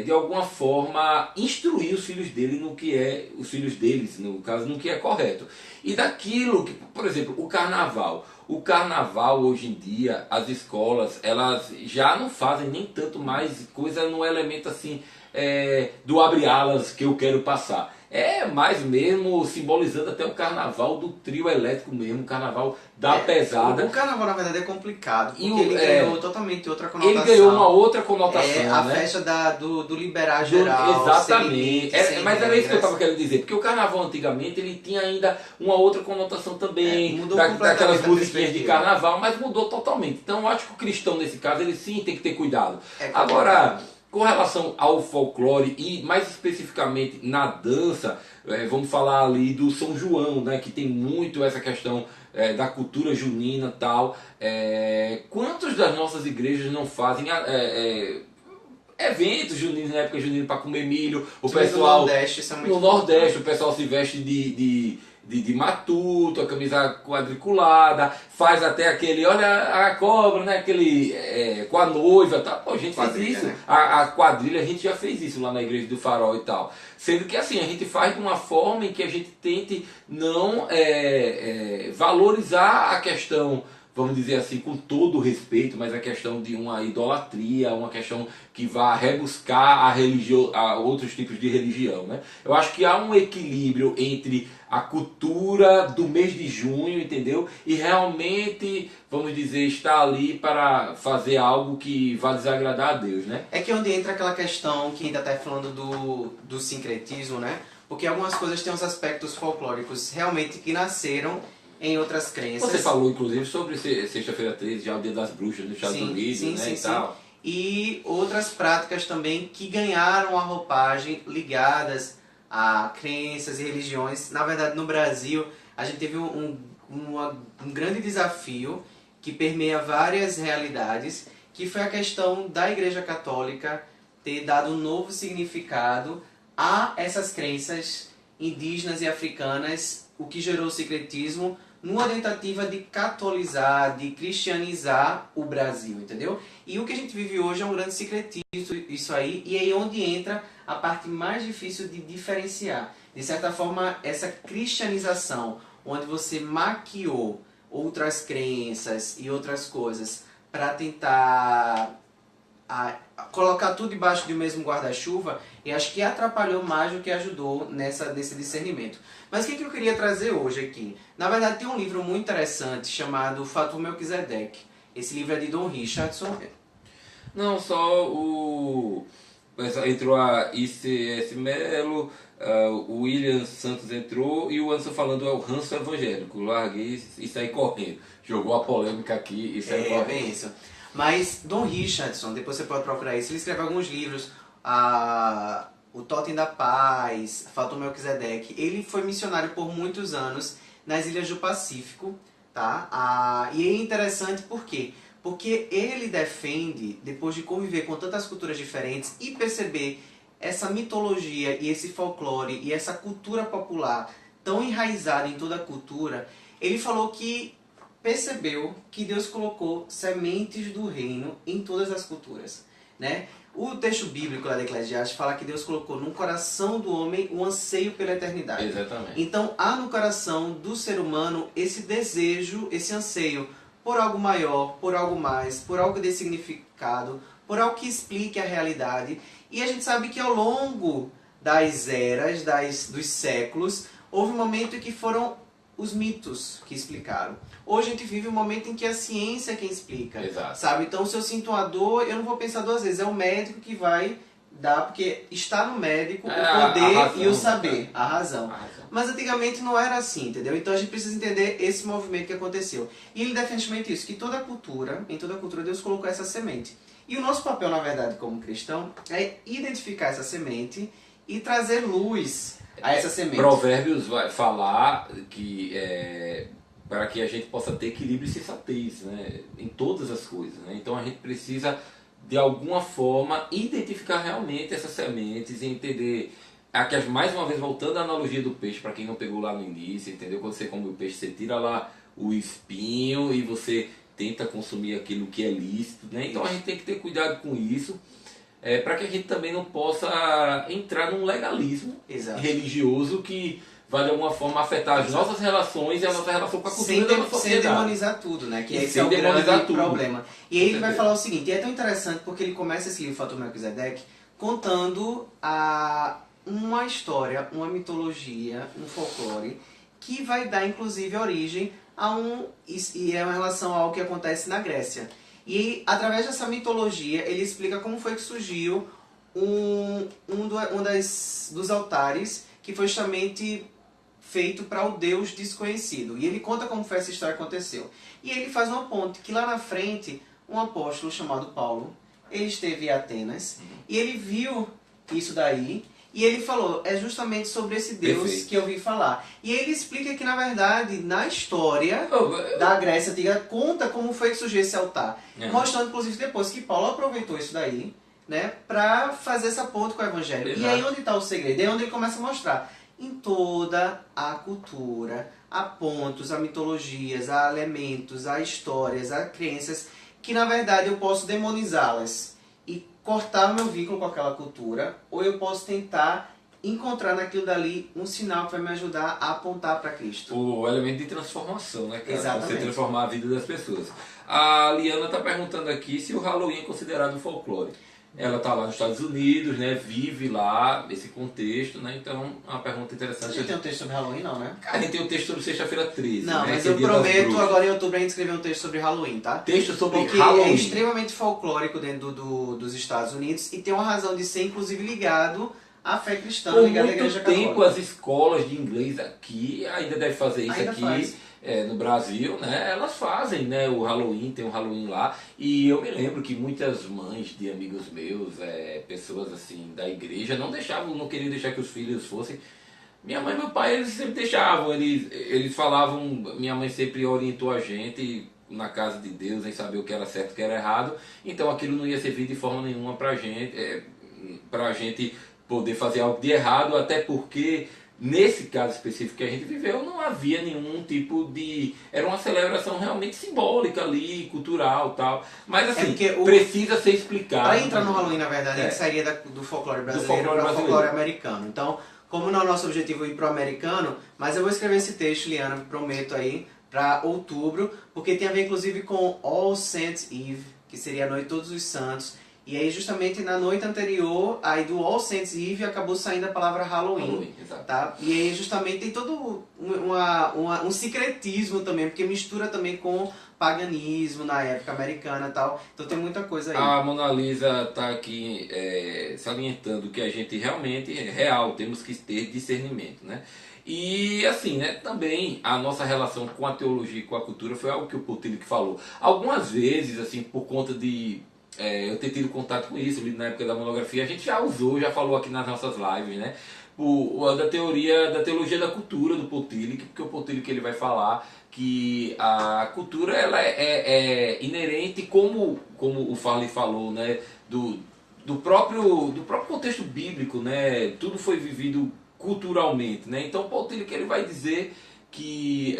de alguma forma, instruir os filhos dele no que é, os filhos deles, no caso, no que é correto. E daquilo que, por exemplo, o carnaval. O carnaval hoje em dia, as escolas, elas já não fazem nem tanto mais coisa no elemento assim, do abre alas que eu quero passar. É mais mesmo simbolizando até o carnaval do trio elétrico mesmo, o carnaval da pesada. O carnaval, na verdade, é complicado, porque ele ganhou totalmente outra conotação. Ele ganhou uma outra conotação, a né? festa do liberar geral. Exatamente. Mas era isso que eu estava querendo dizer, porque o carnaval antigamente ele tinha ainda uma outra conotação também, mudou daquelas completamente musiquinhas de carnaval, mas mudou totalmente. Então eu acho que o cristão nesse caso, ele sim tem que ter cuidado. Agora, com relação ao folclore e mais especificamente na dança, vamos falar ali do São João, né, que tem muito essa questão da cultura junina e tal. Quantos das nossas igrejas não fazem eventos juninos na época junina para comer milho? O pessoal no Nordeste, isso é muito no Nordeste, o pessoal se veste de matuto, a camisa quadriculada, faz até aquele, olha a cobra, né? Aquele com a noiva, tá? Pô, a gente fez isso. Né? A quadrilha, a gente já fez isso lá na Igreja do Farol e tal. Sendo que assim, a gente faz de uma forma em que a gente tente não valorizar a questão, vamos dizer assim, com todo o respeito, mas a questão de uma idolatria, uma questão que vá rebuscar a outros tipos de religião, né? Eu acho que há um equilíbrio entre a cultura do mês de junho, entendeu? E realmente, vamos dizer, estar ali para fazer algo que vá desagradar a Deus, né? É que onde entra aquela questão que ainda está falando do sincretismo, né? Porque algumas coisas têm uns aspectos folclóricos realmente que nasceram em outras crenças. Você falou, inclusive, sobre sexta-feira 13, já o Dia das Bruxas nos Estados Unidos, né, e tal. E outras práticas também que ganharam a roupagem ligadas a crenças e religiões. Na verdade, no Brasil, a gente teve um grande desafio que permeia várias realidades, que foi a questão da Igreja Católica ter dado um novo significado a essas crenças indígenas e africanas, o que gerou o sincretismo, numa tentativa de catolizar, de cristianizar o Brasil, entendeu? E o que a gente vive hoje é um grande sincretismo, isso aí, e aí onde entra a parte mais difícil de diferenciar. De certa forma, essa cristianização, onde você maquiou outras crenças e outras coisas para tentar colocar tudo debaixo do mesmo guarda-chuva, e acho que atrapalhou mais do que ajudou nesse discernimento. Mas o que eu queria trazer hoje aqui? Na verdade, tem um livro muito interessante chamado Fatum Melquisedeque. Esse livro é de Don Richardson. Não, só entrou a ICS Melo, o William Santos entrou e o Anderson falando é o ranço evangélico. Larguei e saí correndo. Jogou a polêmica aqui e saiu correndo. Bem isso. Mas Don Richardson, depois você pode procurar isso, ele escreve alguns livros, o Totem da Paz, Fatum Melquisedeque. Ele foi missionário por muitos anos nas ilhas do Pacífico, tá? E é interessante por quê? Porque ele defende, depois de conviver com tantas culturas diferentes e perceber essa mitologia e esse folclore e essa cultura popular tão enraizada em toda a cultura, ele falou que percebeu que Deus colocou sementes do reino em todas as culturas, né? O texto bíblico lá de Eclesiastes fala que Deus colocou no coração do homem um anseio pela eternidade. Exatamente. Então há no coração do ser humano esse desejo, esse anseio por algo maior, por algo mais, por algo de significado, por algo que explique a realidade. E a gente sabe que ao longo das eras, dos séculos, houve um momento em que foram os mitos que explicaram. Hoje a gente vive um momento em que a ciência é quem explica. Exato. Sabe? Então, se eu sinto uma dor, eu não vou pensar duas vezes. É o médico que vai dar, porque está no médico o poder razão, e o saber, né? a razão. Mas antigamente não era assim, entendeu? Então a gente precisa entender esse movimento que aconteceu. E ele defende justamente isso, que em toda cultura Deus colocou essa semente. E o nosso papel, na verdade, como cristão, é identificar essa semente e trazer luz a essa semente. Provérbios vai falar que para que a gente possa ter equilíbrio e sensatez, né, em todas as coisas, né? Então a gente precisa de alguma forma identificar realmente essas sementes e entender mais uma vez voltando à analogia do peixe, para quem não pegou lá no início, entendeu? Quando você come o peixe, você tira lá o espinho e você tenta consumir aquilo que é lícito, né? Então a gente tem que ter cuidado com isso. Para que a gente também não possa entrar num legalismo religioso que vai de alguma forma afetar as nossas relações e a nossa relação com a cultura da nossa sociedade. Sem demonizar tudo, né? Que esse é o grande problema. E aí ele vai falar o seguinte, e é tão interessante porque ele começa esse livro, Fatum Melquisedeque, contando uma história, uma mitologia, um folclore, que vai dar inclusive origem e é uma relação a algo que acontece na Grécia. E através dessa mitologia ele explica como foi que surgiu dos altares que foi justamente feito para o Deus desconhecido. E ele conta como foi essa história que aconteceu. E ele faz uma ponte que lá na frente um apóstolo chamado Paulo, ele esteve em Atenas e ele viu isso daí e ele falou, é justamente sobre esse Deus que eu vi falar. E ele explica que, na verdade, na história da Grécia Antiga, conta como foi que surgiu esse altar. Mostrando, inclusive, depois que Paulo aproveitou isso daí, né, para fazer essa ponte com o Evangelho. Exato. E aí onde está o segredo? É onde ele começa a mostrar. Em toda a cultura, há pontos, há mitologias, há elementos, há histórias, há crenças, que, na verdade, eu posso demonizá-las e cortar o meu vínculo com aquela cultura, ou eu posso tentar encontrar naquilo dali um sinal que vai me ajudar a apontar para Cristo. O elemento de transformação, né, cara? Exatamente. Você transformar a vida das pessoas. A Liana está perguntando aqui se o Halloween é considerado folclore. Ela está lá nos Estados Unidos, né? Vive lá esse contexto, né? Então, é uma pergunta interessante. A gente tem um texto sobre Halloween, não, né? A gente tem um texto sobre Sexta-feira 13. Não, né? mas eu prometo agora em outubro a gente escrever um texto sobre Halloween, tá? Texto sobre Porque Halloween. Porque é extremamente folclórico dentro dos Estados Unidos e tem uma razão de ser, inclusive, ligado à fé cristã, ligado à Igreja Católica. Por muito tempo, as escolas de inglês aqui ainda devem fazer isso aqui. No Brasil, né, elas fazem, né, o Halloween, tem um Halloween lá, e eu me lembro que muitas mães de amigos meus, pessoas assim da igreja, não queriam deixar que os filhos fossem. Minha mãe e meu pai, eles sempre deixavam, eles falavam, minha mãe sempre orientou a gente na casa de Deus em saber o que era certo e o que era errado, então aquilo não ia servir de forma nenhuma pra gente poder fazer algo de errado, até porque nesse caso específico que a gente viveu, não havia nenhum tipo de... Era uma celebração realmente simbólica ali, cultural e tal. Mas assim, precisa ser explicado. Para entrar no Halloween, na verdade, a gente sairia do folclore brasileiro para o folclore americano. Então, como não é o nosso objetivo ir para o americano, mas eu vou escrever esse texto, Liana, prometo aí, para outubro, porque tem a ver inclusive com All Saints Eve, que seria a Noite de Todos os Santos. E aí, justamente na noite anterior, aí do All Saints Eve acabou saindo a palavra Halloween. Exato. Tá? E aí, justamente, tem todo um secretismo também, porque mistura também com paganismo na época americana e tal. Então tem muita coisa aí. A Mona Lisa está aqui salientando que a gente realmente é real, temos que ter discernimento, né? E assim, né, também a nossa relação com a teologia e com a cultura foi algo que o Poutilho falou. Algumas vezes, assim, por conta de eu ter tido contato com isso, na época da monografia, a gente já usou, já falou aqui nas nossas lives, né? Da teologia da cultura do Poutilho, porque o Poutilho que ele vai falar que a cultura ela é inerente, como o Farley falou, né? Do próprio contexto bíblico, né? Tudo foi vivido culturalmente, né? Então o Poutilho que ele vai dizer que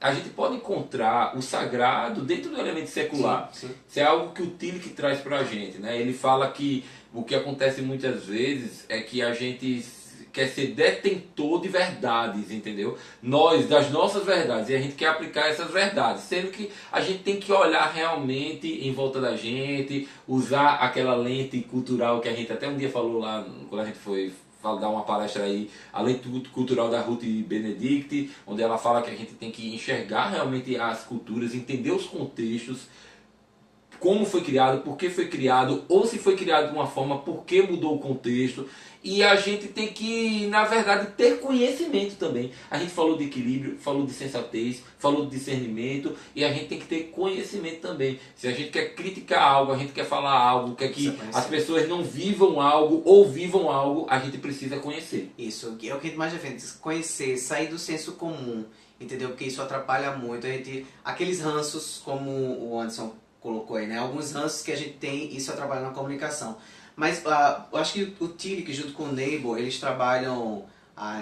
a gente pode encontrar o sagrado dentro do elemento secular. Sim, sim. Isso é algo que o Tillich traz para a gente, né? Ele fala que o que acontece muitas vezes é que a gente quer ser detentor de verdades, entendeu? Nós, das nossas verdades, e a gente quer aplicar essas verdades, sendo que a gente tem que olhar realmente em volta da gente, usar aquela lente cultural que a gente até um dia falou lá, quando a gente foi dar uma palestra aí, a lente cultural da Ruth Benedict, onde ela fala que a gente tem que enxergar realmente as culturas, entender os contextos, como foi criado, por que foi criado, ou se foi criado de uma forma, por que mudou o contexto. E a gente tem que, na verdade, ter conhecimento também. A gente falou de equilíbrio, falou de sensatez, falou de discernimento, e a gente tem que ter conhecimento também. Se a gente quer criticar algo, a gente quer falar algo, quer que as pessoas não vivam algo ou vivam algo, a gente precisa conhecer. Isso, é o que a gente mais defende, conhecer, sair do senso comum, entendeu? Porque isso atrapalha muito. Aqueles ranços, como o Anderson colocou aí, né? Alguns ranços que a gente tem, isso atrapalha na comunicação. Mas eu acho que o Tillich, junto com o Nabel, eles trabalham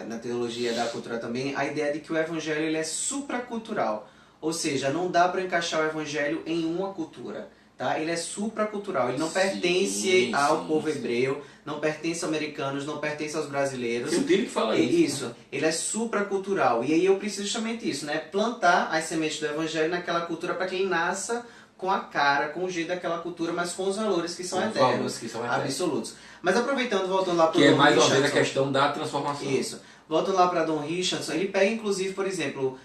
na teologia da cultura também, a ideia de que o evangelho ele é supracultural. Ou seja, não dá para encaixar o evangelho em uma cultura. Tá? Ele é supracultural, ele não pertence ao povo hebreu, não pertence aos americanos, não pertence aos brasileiros. O Tillich fala isso. Isso, ele é supracultural. E aí eu preciso justamente isso, né? Plantar as sementes do evangelho naquela cultura para que ele nasça com a cara, com o jeito daquela cultura, mas com os valores que são eternos, absolutos. Mas aproveitando, voltando lá para o Don Richardson. Que é mais uma vez a questão da transformação. Isso. Voltando lá para Don Richardson, ele pega inclusive, por exemplo,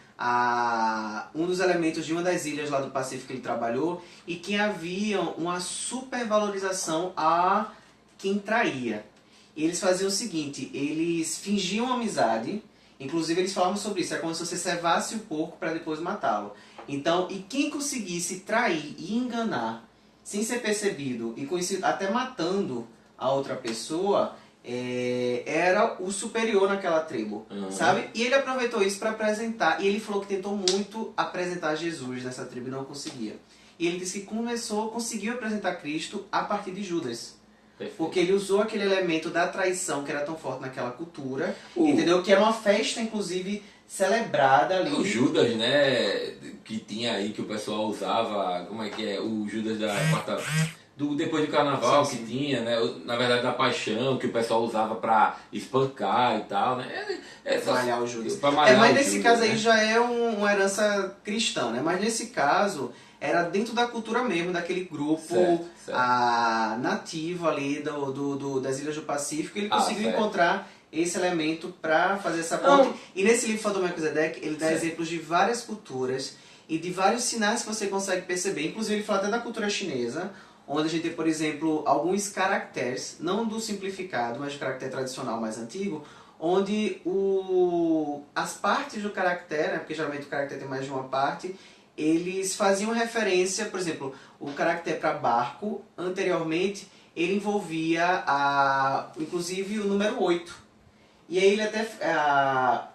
um dos elementos de uma das ilhas lá do Pacífico que ele trabalhou e que havia uma supervalorização a quem traía. E eles faziam o seguinte, eles fingiam amizade, inclusive eles falavam sobre isso, é como se você cevasse o porco para depois matá-lo. Então, e quem conseguisse trair e enganar sem ser percebido e até matando a outra pessoa, era o superior naquela tribo, sabe? E ele aproveitou isso para apresentar, e ele falou que tentou muito apresentar Jesus nessa tribo e não conseguia. E ele disse que conseguiu apresentar Cristo a partir de Judas. Perfeito. Porque ele usou aquele elemento da traição que era tão forte naquela cultura, entendeu? Que era uma festa, inclusive, celebrada ali. O Judas, né, que tinha aí, que o pessoal usava, como é que é? O Judas da quarta... depois do carnaval, sim, que tinha, né? Na verdade, da paixão, que o pessoal usava pra espancar e tal, né? Malhar o Judas. Mas nesse Judas, caso né? aí já é uma herança cristã, né? Mas nesse caso, era dentro da cultura mesmo, daquele grupo certo. nativo ali das Ilhas do Pacífico, ele conseguiu encontrar esse elemento para fazer essa ponte. E nesse livro, Fadon Melquisedeque, ele dá exemplos de várias culturas e de vários sinais que você consegue perceber. Inclusive, ele fala até da cultura chinesa, onde a gente tem, por exemplo, alguns caracteres, não do simplificado, mas do caractere tradicional mais antigo, onde as partes do caractere, né, porque geralmente o caractere tem mais de uma parte, eles faziam referência, por exemplo, o caractere para barco, anteriormente, ele envolvia, inclusive, o número 8. E aí ele até,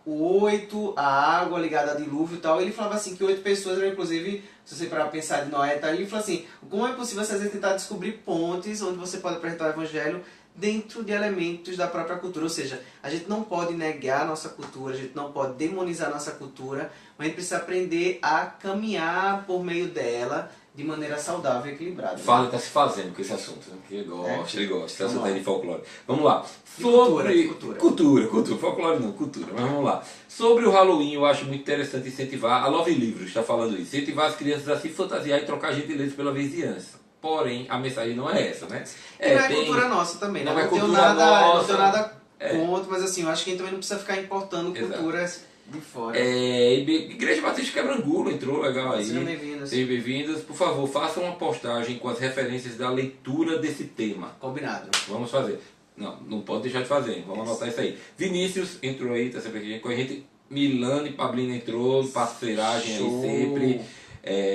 o 8, a água ligada a dilúvio e tal, ele falava assim que 8 pessoas eram, inclusive, se você parar pensar de Noé, tá, ele falou assim, como é possível você tentar descobrir pontes onde você pode apresentar o evangelho dentro de elementos da própria cultura? Ou seja, a gente não pode negar a nossa cultura, a gente não pode demonizar a nossa cultura, mas a gente precisa aprender a caminhar por meio dela de maneira saudável e equilibrada. Fala, está se fazendo com esse assunto, né? Porque ele gosta, esse assunto aí de folclore. Vamos lá. Cultura. Folclore não, cultura, mas vamos lá. Sobre o Halloween, eu acho muito interessante incentivar, a Love Livros está falando isso, incentivar as crianças a se fantasiar e trocar gentilezas pela vizinhança. porém a mensagem não é essa, né? E não é cultura nossa também, né? Não é Não tenho cultura nada, não nossa. tenho nada contra, mas assim, eu acho que a gente também não precisa ficar importando Exato. culturas de fora. Igreja Batista Quebrangulo entrou legal aí. Sejam bem-vindos. Sejam bem-vindos. Por favor, façam uma postagem com as referências da leitura desse tema. Combinado. Vamos fazer. Não pode deixar de fazer. Vamos anotar isso aí. Vinícius entrou aí, tá sempre aqui com a gente. Milane Pablina entrou, parceiragem Show. aí sempre.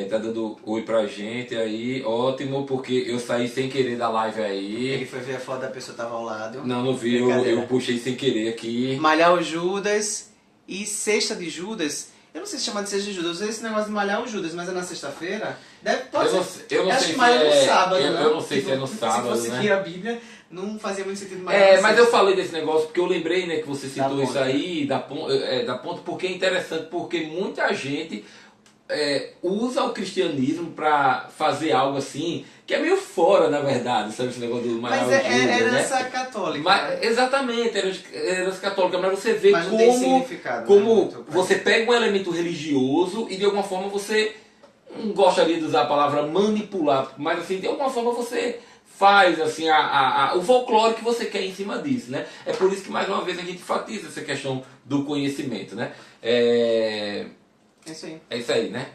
Tá dando oi pra gente aí. Ótimo, porque eu saí sem querer da live aí. Ele foi ver a foto da pessoa que tava ao lado. Não vi. Eu puxei sem querer aqui. Malhar o Judas e Sexta de Judas. Eu não sei se chama de Sexta de Judas. Eu sei esse negócio de malhar o Judas, mas é na sexta-feira. Pode ser. Eu não Acho sei que se malha no sábado, eu, né? eu não sei se é no sábado, Se fosse né? seguir a Bíblia, não fazia muito sentido malhar na Mas sexta. eu falei desse negócio porque eu lembrei, né, que você citou Da isso ponte, aí, da ponte, porque é interessante, porque muita gente usa o cristianismo para fazer algo assim, que é meio fora, na verdade, sabe, esse negócio do Mas Judas, é né? herança católica. Né? Exatamente, herança católica, mas você vê Mas não tem significado, né? como Muito você pega um elemento religioso e de alguma forma você, não gostaria de usar a palavra manipular, mas assim, de alguma forma você faz assim o folclore que você quer em cima disso, né? É por isso que mais uma vez a gente enfatiza essa questão do conhecimento, né? É isso aí. É isso aí, né?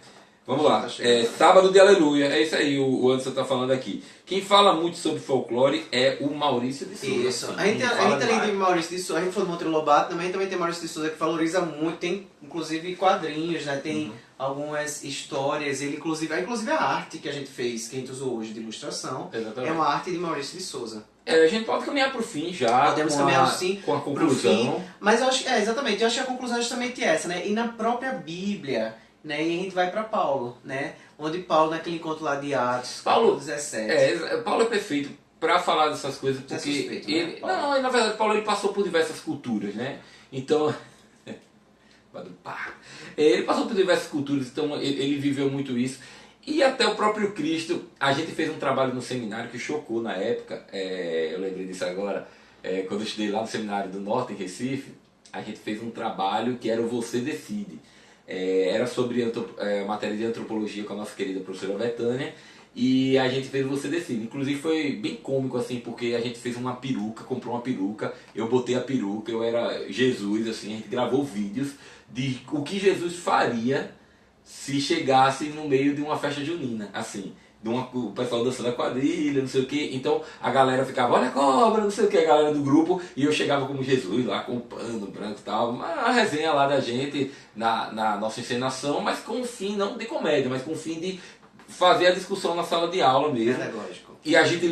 Vamos lá. Tá chegando. Sábado de Aleluia. É isso aí, o Anderson está falando aqui. Quem fala muito sobre folclore é o Maurício de Souza. Isso. A gente além de Maurício de Souza, a gente falou do Monteiro Lobato, também tem Maurício de Souza que valoriza muito, tem inclusive quadrinhos, né? Tem algumas histórias, ele inclusive a arte que a gente fez, que a gente usou hoje de ilustração, Exatamente. é uma arte de Maurício de Souza. A gente pode caminhar para o fim já. Podemos caminhar sim com a pro conclusão. fim, mas eu acho, exatamente, eu acho que a conclusão é justamente essa, né? E na própria Bíblia, né? E a gente vai para Paulo, né? Onde Paulo, naquele encontro lá de Atos, Paulo, capítulo 17. Paulo é perfeito para falar dessas coisas, porque suspeito, né, ele, Paulo? na verdade, Paulo ele passou por diversas culturas, né? Então, ele passou por diversas culturas, então ele viveu muito isso. E até o próprio Cristo, a gente fez um trabalho no seminário que chocou na época, eu lembrei disso agora, quando eu estudei lá no Seminário do Norte, em Recife, a gente fez um trabalho que era o Você Decide. Era sobre matéria de antropologia com a nossa querida professora Betânia, e a gente fez o Você Decide. Inclusive foi bem cômico assim, porque a gente fez uma peruca, comprou uma peruca, eu botei a peruca, eu era Jesus, assim, a gente gravou vídeos de o que Jesus faria se chegasse no meio de uma festa junina, assim, o pessoal dançando a quadrilha, não sei o que, então a galera ficava, olha a cobra, não sei o que, a galera do grupo, e eu chegava como Jesus lá com o pano branco e tal, uma resenha lá da gente na nossa encenação, mas com o fim, não de comédia, mas com o fim de fazer a discussão na sala de aula mesmo. Pedagógico. E a gente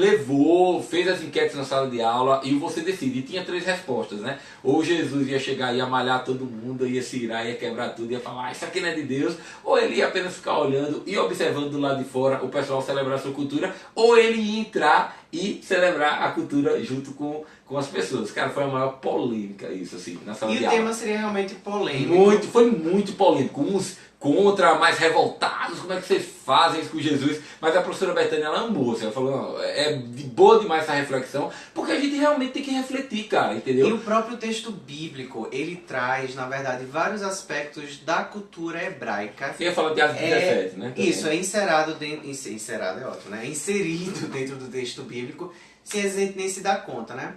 fez as enquetes na sala de aula e Você Decide. E tinha 3 respostas, né? Ou Jesus ia chegar e ia malhar todo mundo, ia se irar, ia quebrar tudo, ia falar, isso aqui não é de Deus. Ou ele ia apenas ficar olhando e observando do lado de fora o pessoal celebrar a sua cultura. Ou ele ia entrar e celebrar a cultura junto com as pessoas. Cara, foi a maior polêmica isso, assim, na sala E de o aula. tema seria realmente polêmico. Foi muito polêmico. Uns contra, mais revoltados, como é que vocês fazem isso com Jesus? Mas a professora Betânia, ela amou, assim, ela falou, não, é boa demais essa reflexão, porque a gente realmente tem que refletir, cara, entendeu? E o próprio texto bíblico, ele traz, na verdade, vários aspectos da cultura hebraica. Você ia falar de Atos 17, né? Também. Isso, é inserido dentro... Inserido é ótimo, né? É inserido dentro do texto bíblico, sem a gente nem se dar conta, né?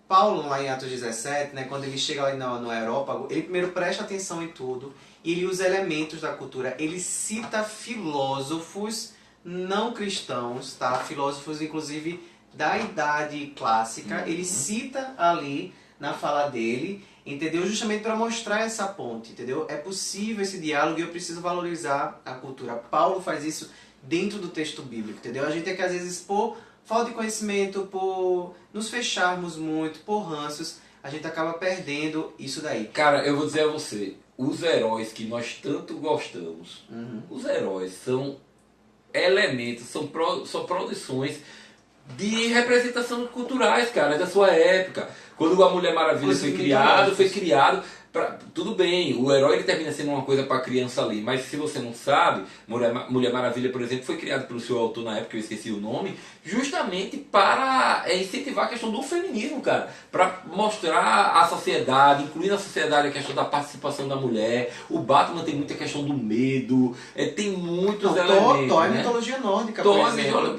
Paulo, lá em Atos 17, né, quando ele chega lá no Areópago, ele primeiro presta atenção em tudo, e ele usa elementos da cultura, ele cita filósofos não cristãos, tá? Filósofos, inclusive, da idade clássica, ele cita ali na fala dele, entendeu? Justamente para mostrar essa ponte, entendeu? É possível esse diálogo e eu preciso valorizar a cultura. Paulo faz isso dentro do texto bíblico, entendeu? A gente tem que, às vezes, por falta de conhecimento, por nos fecharmos muito, por ranços, a gente acaba perdendo isso daí. Cara, eu vou dizer a você, os heróis que nós tanto gostamos, os heróis são elementos, são produções de representação culturais, cara, da sua época. Quando a Mulher Maravilha foi criado Tudo bem, o herói ele termina sendo uma coisa para criança ali, mas se você não sabe, Mulher Maravilha, por exemplo, foi criado pelo seu autor na época, eu esqueci o nome, justamente para incentivar a questão do feminismo, cara, para mostrar à sociedade, incluir na sociedade a questão da participação da mulher. O Batman tem muita questão do medo, tem muitos elementos. Thor é mitologia nórdica,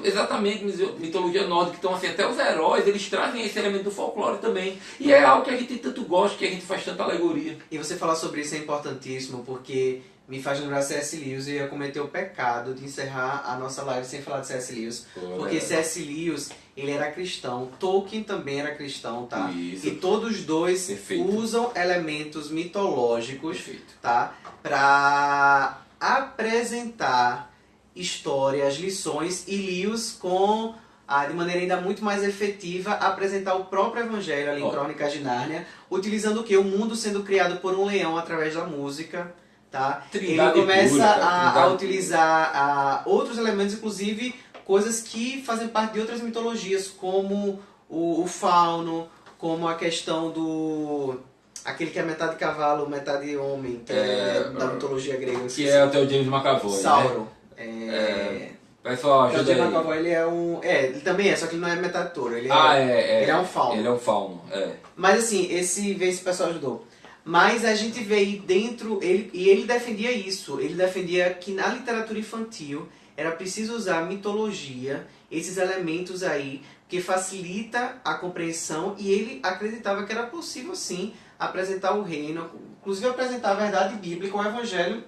exatamente, mitologia nórdica. Então, assim, até os heróis, eles trazem esse elemento do folclore também. E é algo que a gente tanto gosta, que a gente faz tanta alegoria. E você falar sobre isso é importantíssimo, porque me faz lembrar C.S. Lewis e eu ia cometer o pecado de encerrar a nossa live sem falar de C.S. Lewis. Porque C.S. Lewis, ele era cristão, Tolkien também era cristão, tá? Isso. E todos dois Perfeito. usam elementos mitológicos, Perfeito. tá? Para apresentar histórias, lições, e Lewis de maneira ainda muito mais efetiva, apresentar o próprio evangelho ali em Crônicas de Nárnia, utilizando o quê? O mundo sendo criado por um leão através da música, tá? Trindade ele começa pura, cara, a utilizar outros elementos, inclusive coisas que fazem parte de outras mitologias, como o fauno, como a questão do... aquele que é metade cavalo, metade homem, que é da mitologia grega. Que é até o James McAvoy, Sauron. Né? Pessoal, ajuda o James aí. McAvoy, ele é um... ele também é, só que ele não é metade touro. Ele é um fauno. Ele é um fauno, Mas assim, esse pessoal ajudou. Mas a gente vê aí dentro, ele defendia isso. Ele defendia que na literatura infantil era preciso usar a mitologia, esses elementos aí, que facilita a compreensão, e ele acreditava que era possível sim apresentar o reino, inclusive apresentar a verdade bíblica, o evangelho,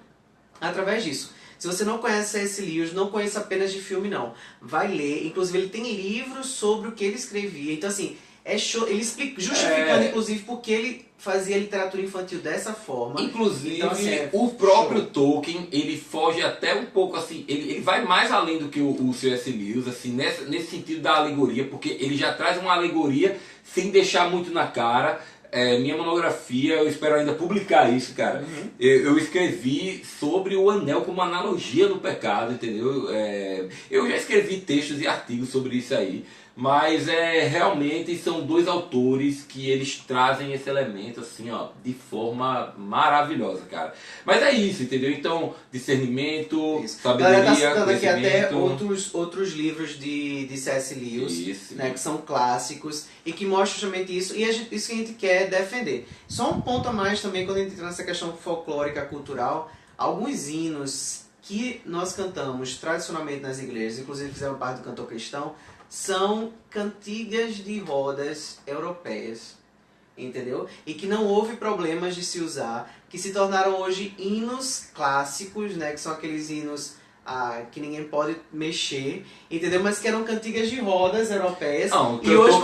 através disso. Se você não conhece C.S. Lewis, não conheça apenas de filme não. Vai ler, inclusive ele tem livros sobre o que ele escrevia. Então assim, ele explica, justificando inclusive porque ele fazia literatura infantil dessa forma. Inclusive, então, assim, o próprio Tolkien, ele foge até um pouco assim, ele vai mais além do que o C.S. Lewis, assim, nesse sentido da alegoria, porque ele já traz uma alegoria sem deixar muito na cara. Minha monografia, eu espero ainda publicar isso, cara. Eu escrevi sobre o anel como analogia do pecado, entendeu? Eu já escrevi textos e artigos sobre isso aí. Mas realmente são dois autores que eles trazem esse elemento assim, ó, de forma maravilhosa, cara. Mas é isso, entendeu? Então, discernimento, sabedoria, tá citando aqui conhecimento. até outros livros de C.S. Lewis, Isso. né, que são clássicos e que mostram justamente isso, e isso que a gente quer defender. Só um ponto a mais também, quando a gente entra nessa questão folclórica, cultural, alguns hinos que nós cantamos tradicionalmente nas igrejas, inclusive fizeram parte do cantor cristão, são cantigas de rodas europeias, entendeu? E que não houve problemas de se usar, que se tornaram hoje hinos clássicos, né? Que são aqueles hinos que ninguém pode mexer, entendeu? Mas que eram cantigas de rodas europeias. Não, e hoje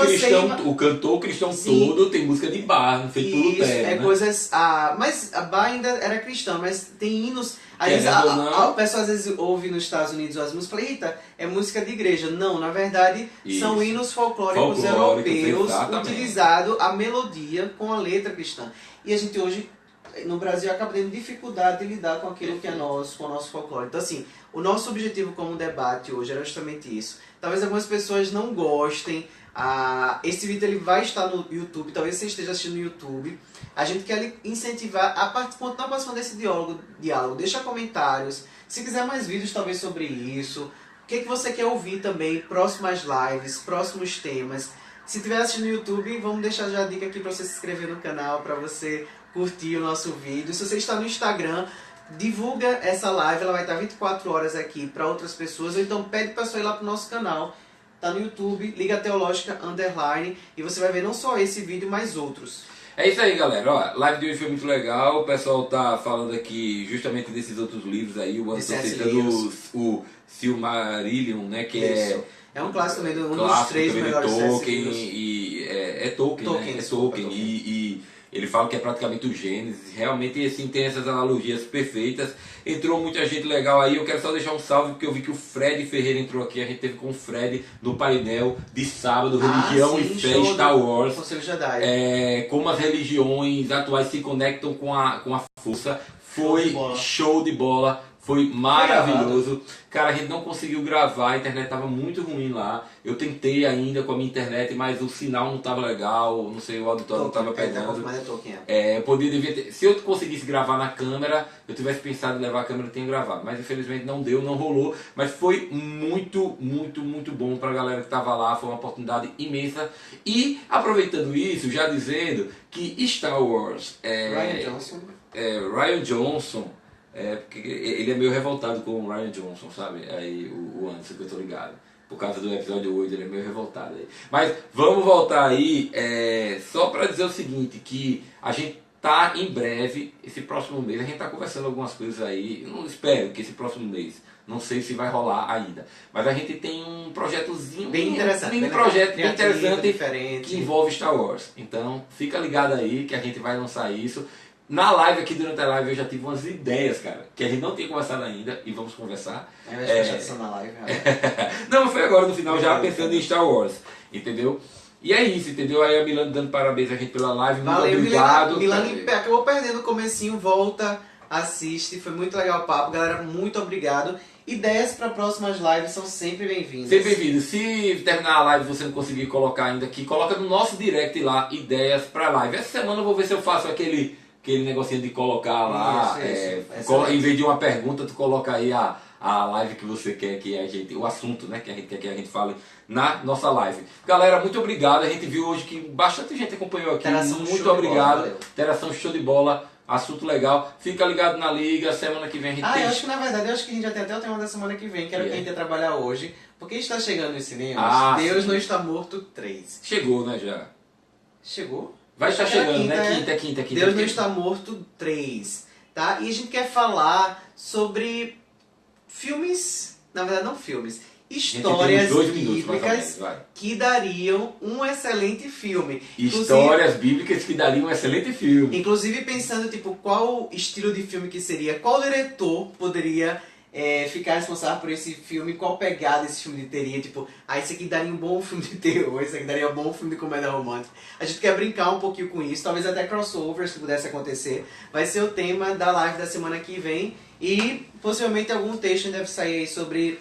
o cantor cristão todo tem música de bar, feito por Lutero, né? Coisas... mas a bar ainda era cristã, mas tem hinos... Às vezes, o pessoal às vezes ouve nos Estados Unidos as músicas e fala, eita, é música de igreja. Não, na verdade, são hinos folclóricos europeus, utilizado a melodia com a letra cristã. E a gente hoje, no Brasil, acaba tendo dificuldade de lidar com aquilo que é nosso, com o nosso folclore. Então assim, o nosso objetivo como debate hoje era justamente isso. Talvez algumas pessoas não gostem. Esse vídeo ele vai estar no YouTube, talvez você esteja assistindo no YouTube. A gente quer incentivar a continuar participando desse diálogo. Deixa comentários. Se quiser mais vídeos talvez sobre isso. O que você quer ouvir também, próximas lives, próximos temas. Se estiver assistindo no YouTube, vamos deixar já a dica aqui para você se inscrever no canal, para você curtir o nosso vídeo. Se você está no Instagram, divulga essa live, ela vai estar 24 horas aqui para outras pessoas. Ou então pede para pessoa ir lá para o nosso canal. Tá no YouTube, Liga Teológica _, e você vai ver não só esse vídeo, mas outros. É isso aí, galera. Ó, a live de hoje foi muito legal. O pessoal tá falando aqui justamente desses outros livros aí. O Anderson citando o Silmarillion, né? Que é um clássico também, um dos 3 melhores Tolkien. Tolkien, né? É Tolkien. E ele fala que é praticamente o Gênesis. Realmente, assim, tem essas analogias perfeitas. Entrou muita gente legal aí. Eu quero só deixar um salve, porque eu vi que o Fred Ferreira entrou aqui. A gente teve com o Fred no painel de sábado, Religião e Fé Star Wars. Conselho Jedi. Como as religiões atuais se conectam com a força. Foi show de bola. Foi maravilhoso. Cara, a gente não conseguiu gravar, a internet estava muito ruim lá. Eu tentei ainda com a minha internet, mas o sinal não estava legal, não sei, o auditório não estava pegando. Eu devia ter, se eu conseguisse gravar na câmera, eu tivesse pensado em levar a câmera e tinha gravado. Mas infelizmente não deu, não rolou. Mas foi muito, muito, muito bom para a galera que estava lá. Foi uma oportunidade imensa. E aproveitando isso, já dizendo que Star Wars... Rian Johnson... porque ele é meio revoltado com o Rian Johnson, sabe? Aí o Anderson, que eu tô ligado. Por causa do episódio 8, ele é meio revoltado aí. Mas vamos voltar aí, só pra dizer o seguinte, que a gente tá em breve, esse próximo mês, a gente tá conversando algumas coisas aí, eu não espero que esse próximo mês, não sei se vai rolar ainda, mas a gente tem um projetozinho, bem interessante, um projeto bem interessante, diferente, que envolve Star Wars. Então fica ligado aí que a gente vai lançar isso. Na live aqui, durante a live, eu já tive umas ideias, cara, que a gente não tinha conversado ainda e vamos conversar. Na live, não, foi agora no final, já pensando em Star Wars, entendeu? E é isso, entendeu? Aí a Milane dando parabéns a gente pela live, muito obrigado. Milane acabou perdendo o comecinho, volta, assiste, foi muito legal o papo, galera, muito obrigado. Ideias para próximas lives são sempre bem-vindas. Sempre bem-vindo. Se terminar a live e você não conseguir colocar ainda aqui, coloca no nosso direct lá, ideias para live. Essa semana eu vou ver se eu faço aquele negocinho de colocar lá, em vez de uma pergunta, tu coloca aí a live que você quer que a gente, o assunto, né, que a gente quer que a gente fale na nossa live. Galera, muito obrigado, a gente viu hoje que bastante gente acompanhou aqui, muito obrigado, interação show de bola, assunto legal, fica ligado na liga, semana que vem a gente tem... eu acho que na verdade, a gente já tem até o tema da semana que vem, que era o que a gente ia trabalhar hoje, porque está chegando nos cinemas, Deus Não Está Morto 3. Chegou, né, já? Chegou? Vai estar chegando, né? Quinta. Deus Não Está Morto 3, tá? E a gente quer falar sobre filmes, na verdade não filmes, histórias bíblicas que dariam um excelente filme. Histórias bíblicas que dariam um excelente filme. Inclusive pensando, tipo, qual estilo de filme que seria, qual diretor poderia... ficar responsável por esse filme, qual pegada esse filme teria, tipo, esse aqui daria um bom filme de terror, esse aqui daria um bom filme de comédia romântica. A gente quer brincar um pouquinho com isso, talvez até crossovers, se pudesse acontecer. Vai ser o tema da live da semana que vem e possivelmente algum texto deve sair aí sobre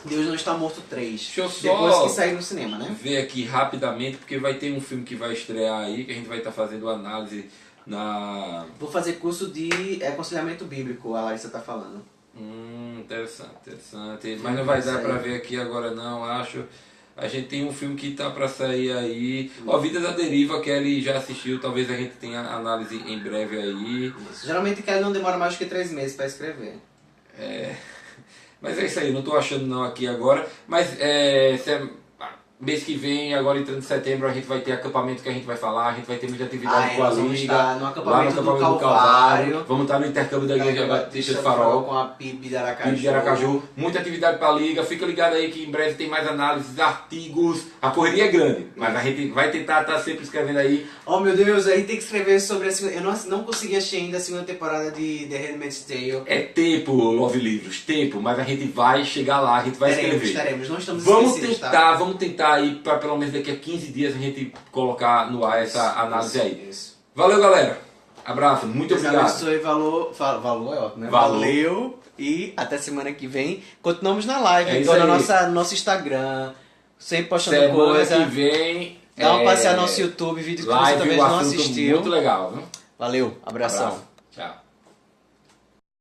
Deus Não Está Morto 3. Deixa eu só depois que sair no cinema, né? Ver aqui rapidamente, porque vai ter um filme que vai estrear aí, que a gente vai estar fazendo análise na... Vou fazer curso de aconselhamento bíblico, a Larissa tá falando. Interessante. Mas não vai dar pra ver aqui agora não, acho. A gente tem um filme que tá pra sair aí. Vida da Deriva, que ele já assistiu, talvez a gente tenha análise em breve aí. Isso. Geralmente Kelly não demora mais do que 3 meses pra escrever. Mas é isso aí, não tô achando não aqui agora. Mas mês que vem, agora entrando em setembro, a gente vai ter acampamento que a gente vai falar, a gente vai ter muita atividade com a Liga, estar no acampamento do Calvário. Vamos estar no intercâmbio da Igreja Batista de Farol. Com a PIB de Aracaju. Muita atividade para a Liga, fica ligado aí que em breve tem mais análises, artigos, a correria é grande, mas a gente vai tentar estar sempre escrevendo aí. Oh meu Deus, a gente tem que escrever sobre a segunda... Eu não consegui assistir ainda a segunda temporada de The Handmaid's Tale. É tempo, Love Livros, mas a gente vai chegar lá, a gente vai escrever. Estaremos, não estamos vamos esquecidos, tentar, Vamos tentar aí, para pelo menos daqui a 15 dias a gente colocar no ar essa análise aí. Isso. Valeu, galera. Abraço, muito obrigado. Abençoe, valor é ótimo, né? Valeu. Valeu e até semana que vem. Continuamos na live, então no nosso Instagram, sempre postando semana coisa. Que vem, dá uma passeada no nosso YouTube, vídeo que você talvez não assistiu. Muito legal, viu? Valeu, abração. Tchau.